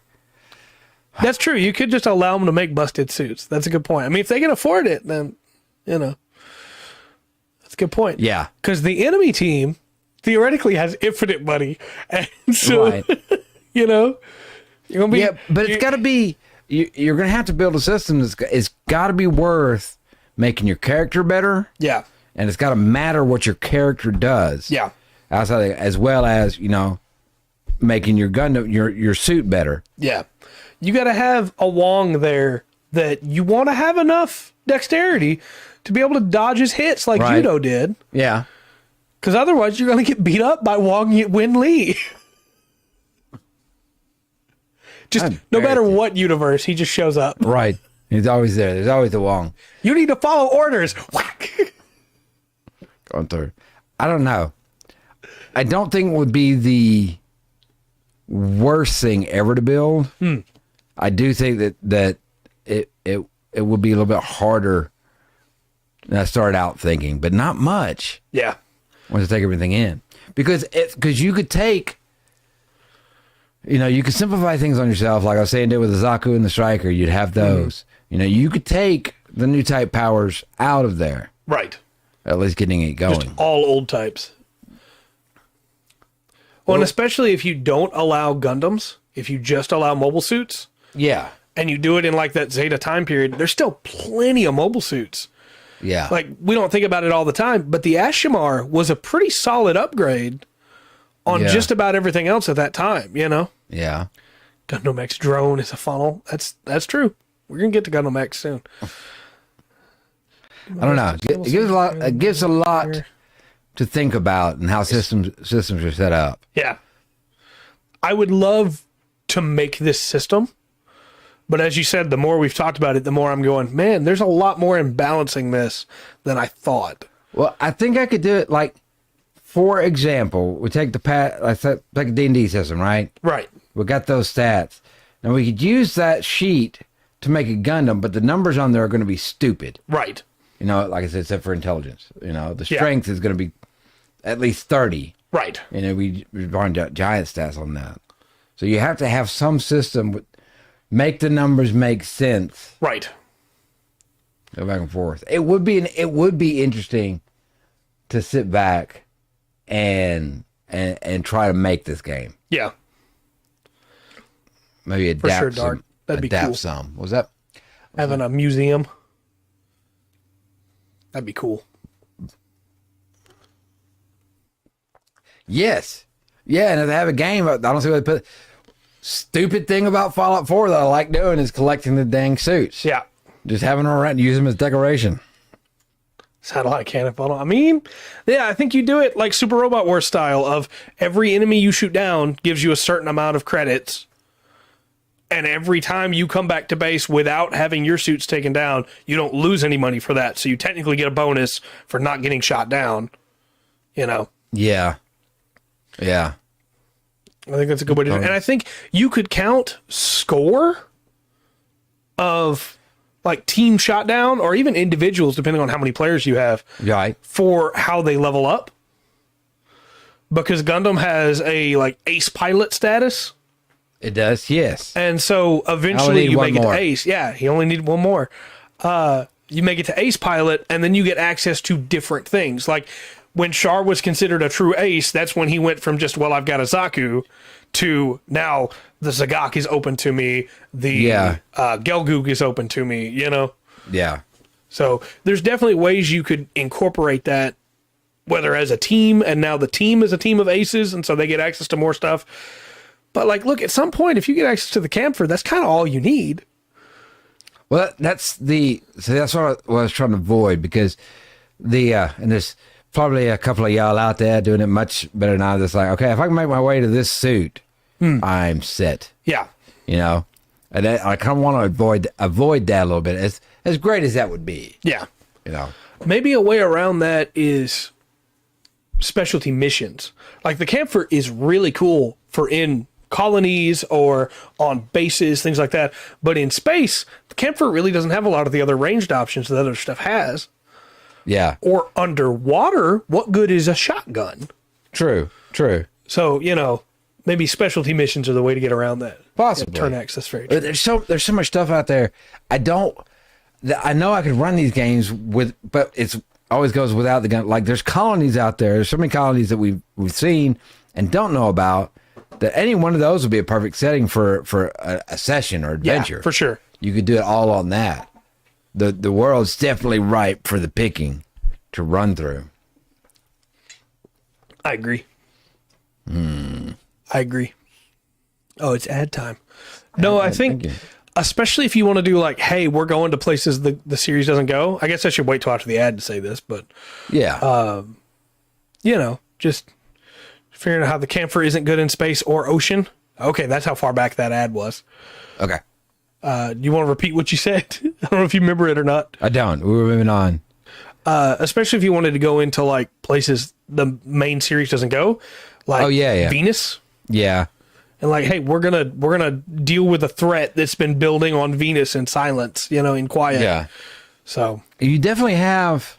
That's true. You could just allow them to make busted suits. That's a good point. I mean, if they can afford it, then, that's a good point. Yeah. Because the enemy team theoretically has infinite money. And so, you're going to be... Yeah, but it's got to be... You're going to have to build a system it's got to be worth making your character better. Yeah. And it's got to matter what your character does. Yeah. Outside, as well as, making your Gundam, your suit better. Yeah. You got to have a Wong there that you want to have enough dexterity to be able to dodge his hits like Yudo did. Yeah. Because otherwise you're going to get beat up by Wong Win Lee. Just no matter what universe, he just shows up. Right. He's always there. There's always a Wong. You need to follow orders. Whack. Going through. I don't know. I don't think it would be the worst thing ever to build. I do think that it would be a little bit harder than I started out thinking, but not much. Yeah. Once you take everything in. Because you could take, you could simplify things on yourself. Like I was saying, did with the Zaku and the Striker, you'd have those. You could take the new type powers out of there. Right. At least getting it going. Just all old types. Well, and especially if you don't allow Gundams, if you just allow mobile suits. Yeah. And you do it in like that Zeta time period, there's still plenty of mobile suits. Yeah. Like, we don't think about it all the time, but the Ashimar was a pretty solid upgrade on just about everything else at that time, Yeah. Gundam X drone is a funnel. That's true. We're going to get to Gundam X soon. I don't know. It gives a lot to think about and how systems are set up. Yeah. I would love to make this system, but as you said, the more we've talked about it, the more I'm going, man, there's a lot more in balancing this than I thought. Well, I think I could do it like, for example, we take take a D&D system, right? Right. We got those stats. And we could use that sheet to make a Gundam, but the numbers on there are going to be stupid. Right. Like I said, except for intelligence. The strength is going to be at least 30. Right. We find giant stats on that. So you have to have some system make the numbers make sense. Right. Go back and forth. It would be interesting to sit back and try to make this game. Yeah. Maybe adapt Dart. That'd be cool. Some. What was that? Having a museum. That'd be cool. Yes. Yeah, and if they have a game, I don't see what they put. Stupid thing about Fallout 4 that I like doing is collecting the dang suits. Yeah. Just having them around, use them as decoration. Satellite cannon funnel. I mean, yeah, I think you do it like Super Robot Wars style of every enemy you shoot down gives you a certain amount of credits. And every time you come back to base without having your suits taken down, you don't lose any money for that. So you technically get a bonus for not getting shot down. You know? Yeah. Yeah. I think that's a good way to do it. And I think you could count score of like team shot down or even individuals, depending on how many players you have, Right. for how they level up. Because Gundam has a like ace pilot status. It does, yes. And so eventually you one make it more. to ace. Yeah, you only need one more. You make it to ace pilot, and then you get access to different things. Like when Char was considered a true ace, that's when he went from just, well, I've got a Zaku, to now the Zagak is open to me. The Gelgoog is open to me, you know? Yeah. So there's definitely ways you could incorporate that, whether as a team, and now the team is a team of aces, and so they get access to more stuff. But like, look, at some point, if you get access to the camphor, that's kind of all you need. Well, that's what I was trying to avoid, because and there's probably a couple of y'all out there doing it much better than I. That's like, okay, if I can make my way to this suit, I'm set. Yeah. You know, and I kind of want to avoid that a little bit. As great as that would be. Yeah. You know, Maybe a way around that is specialty missions. Like the camphor is really cool for in colonies or on bases, things like that. But in space, the camphor really doesn't have a lot of the other ranged options that other stuff has. yeah, Or underwater, what good is a shotgun? true. So, you know, maybe specialty missions are the way to get around that. Possibly. Yeah, turn X, that's very true. But there's so much stuff out there. I know I could run these games but it's always goes without the gun. Like there's colonies out there. There's so many colonies that we've seen and don't know about, that any one of those would be a perfect setting for a session or adventure. Yeah, for sure. You could do it all on that. The world's definitely ripe for the picking to run through. I agree. I agree. Oh, it's ad time. No, I think, especially if you want to do like, hey, we're going to places the series doesn't go. I guess I should wait till after the ad to say this, but Yeah. you know, just figuring out how the camphor isn't good in space or ocean. Okay, that's how far back that ad was. Okay. You want to repeat what you said? I don't know if you remember it or not. I don't. We were moving on. Especially if you wanted to go into like places the main series doesn't go, like Venus. Yeah. And like, hey, we're gonna deal with a threat that's been building on Venus in silence, you know, in quiet. Yeah. So You definitely have,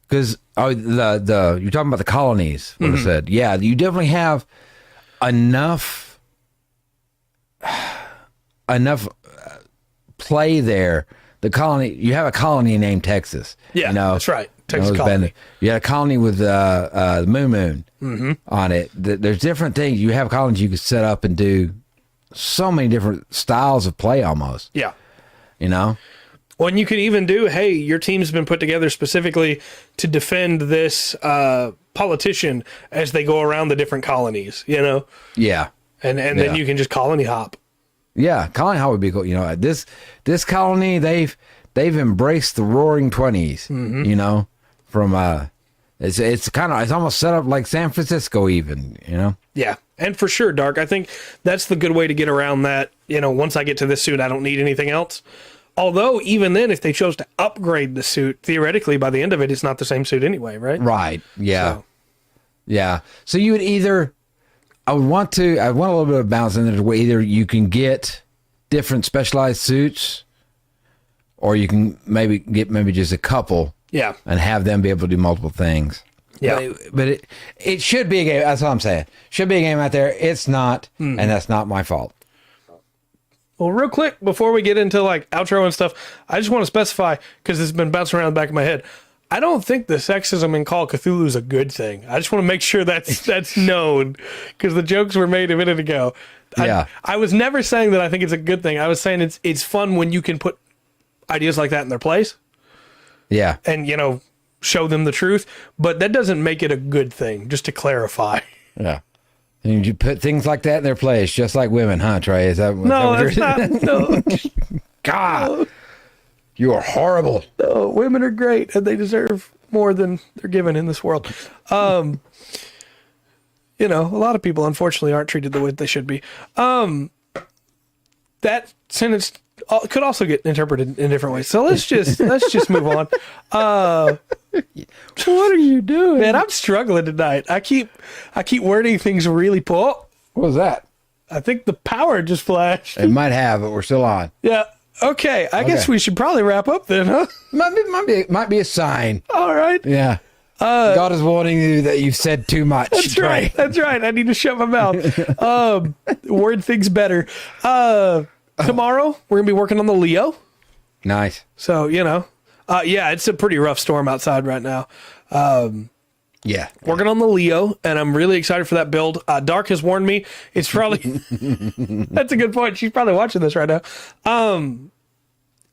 because the you're talking about the colonies. What I said, yeah, you definitely have enough play there. The colony, you have a colony named Texas. yeah, you know, that's right. Texas colony. You had a colony with the Moon on it. There's different things. You have colonies you could set up and do so many different styles of play almost. Yeah. You know? Well, and you could even do, hey, your team's been put together specifically to defend this politician as they go around the different colonies, you know? Yeah. And then you can just colony hop. Yeah, colony hop would be cool. You know, this colony, they've embraced the Roaring 20s. You know, from it's almost set up like San Francisco, even. You know. Yeah, and for sure, Dark. I think that's the good way to get around that. You know, once I get to this suit, I don't need anything else. Although, even then, if they chose to upgrade the suit, theoretically, by the end of it, it's not the same suit anyway, right? Right. Yeah. So, Yeah. So you would either. I want a little bit of balance in there where either you can get different specialized suits, or you can maybe get just a couple, yeah, and have them be able to do multiple things. yeah. But it should be a game. That's all I'm saying. Should be a game out there. It's not, and that's not my fault. Well, real quick, before we get into like outro and stuff, I just want to specify, because it's been bouncing around the back of my head, I don't think the sexism in Call of Cthulhu is a good thing. I just want to make sure that's known, because the jokes were made a minute ago. Yeah. I was never saying that I think it's a good thing. I was saying it's fun when you can put ideas like that in their place. Yeah. and, show them the truth. But that doesn't make it a good thing, just to clarify. Yeah. And you put things like that in their place, just like women, huh, Trey? Is that No, is that that's not. No, God, you are horrible. no, women are great, and they deserve more than they're given in this world. A lot of people, unfortunately, aren't treated the way they should be. That sentence could also get interpreted in different ways. So let's just move on. What are you doing? Man, I'm struggling tonight. I keep wording things really poor. What was that? I think the power just flashed. It might have, but we're still on. Yeah. Okay. I guess we should probably wrap up then, huh? Might be a sign. All right. Yeah. God is warning you that you've said too much. That's Trey. right. That's right. I need to shut my mouth. Word things better. Tomorrow we're gonna be working on the Leo. Nice. So it's a pretty rough storm outside right now. Yeah. Working on the Leo, and I'm really excited for that build. Dark has warned me. It's probably that's a good point. She's probably watching this right now.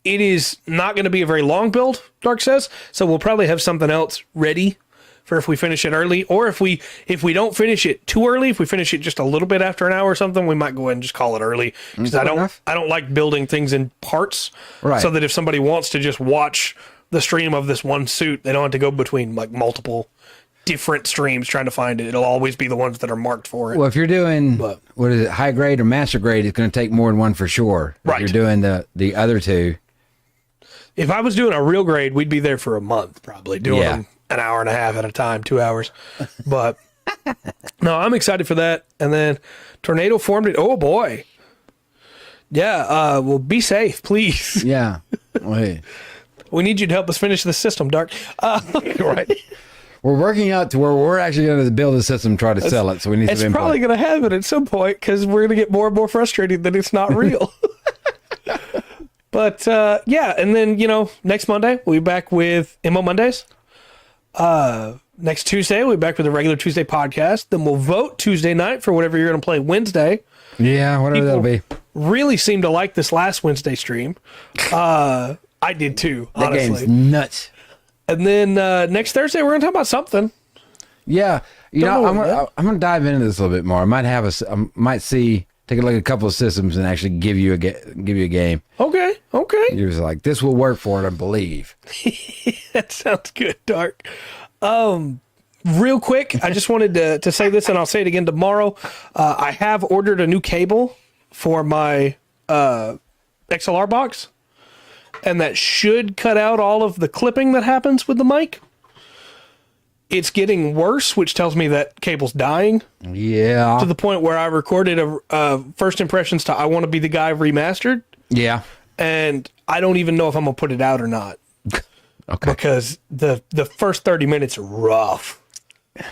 It is not going to be a very long build, Dark says, so we'll probably have something else ready for if we finish it early, or if we don't finish it too early, if we finish it just a little bit after an hour or something, we might go ahead and just call it early, because I don't like building things in parts, right? So that if somebody wants to just watch the stream of this one suit, they don't have to go between like multiple different streams trying to find it. It'll always be the ones that are marked for it. Well, if you're doing what is it, high grade or master grade, it's going to take more than one for sure. Right. If you're doing the other two. If I was doing a real grade, we'd be there for a month, probably doing them an hour and a half at a time, 2 hours. But no, I'm excited for that. And then tornado formed it. Oh boy. Yeah. Well, be safe, please. Yeah. Wait. We need you to help us finish the system, Dark. Right. We're working out to where we're actually going to build a system, try to sell it. So we need some It's input. probably going to happen at some point, because we're going to get more and more frustrated that it's not real. But and then next Monday we'll be back with MO Mondays. Next Tuesday we'll be back with a regular Tuesday podcast. Then we'll vote Tuesday night for whatever you're going to play Wednesday. Yeah, whatever that'll be. Really seemed to like this last Wednesday stream. I did too, honestly. That game's nuts. And then next Thursday we're going to talk about something. Yeah, I'm gonna dive into this a little bit more. I might take a look at a couple of systems and actually give you a game. Okay. You're just like, this will work for it, I believe. That sounds good, Dark. Real quick, I just wanted to say this, and I'll say it again tomorrow. I have ordered a new cable for my XLR box, and that should cut out all of the clipping that happens with the mic. It's getting worse, which tells me that cable's dying. Yeah. To the point where I recorded a First Impressions to I Want to Be the Guy remastered. Yeah. And I don't even know if I'm going to put it out or not. Okay. Because the first 30 minutes are rough.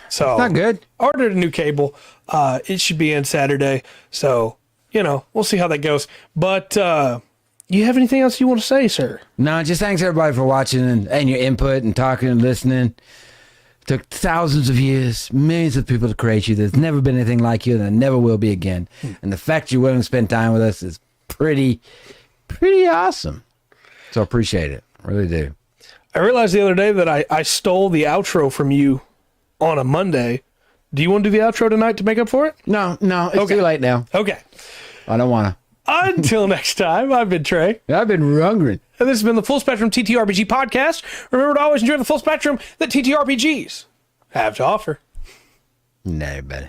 So not good. Ordered a new cable. It should be in Saturday. So, we'll see how that goes. But you have anything else you want to say, sir? No, just thanks everybody for watching and your input and talking and listening. It took thousands of years, millions of people to create you. There's never been anything like you, and there never will be again. And the fact you're willing to spend time with us is pretty awesome. So I appreciate it. I really do. I realized the other day that I stole the outro from you on a Monday. Do you want to do the outro tonight to make up for it? No, it's too late now. Okay. I don't want to. Until next time, I've been Trey. I've been hungry. And this has been the Full Spectrum TTRPG podcast. Remember to always enjoy the full spectrum that TTRPGs have to offer. No, buddy.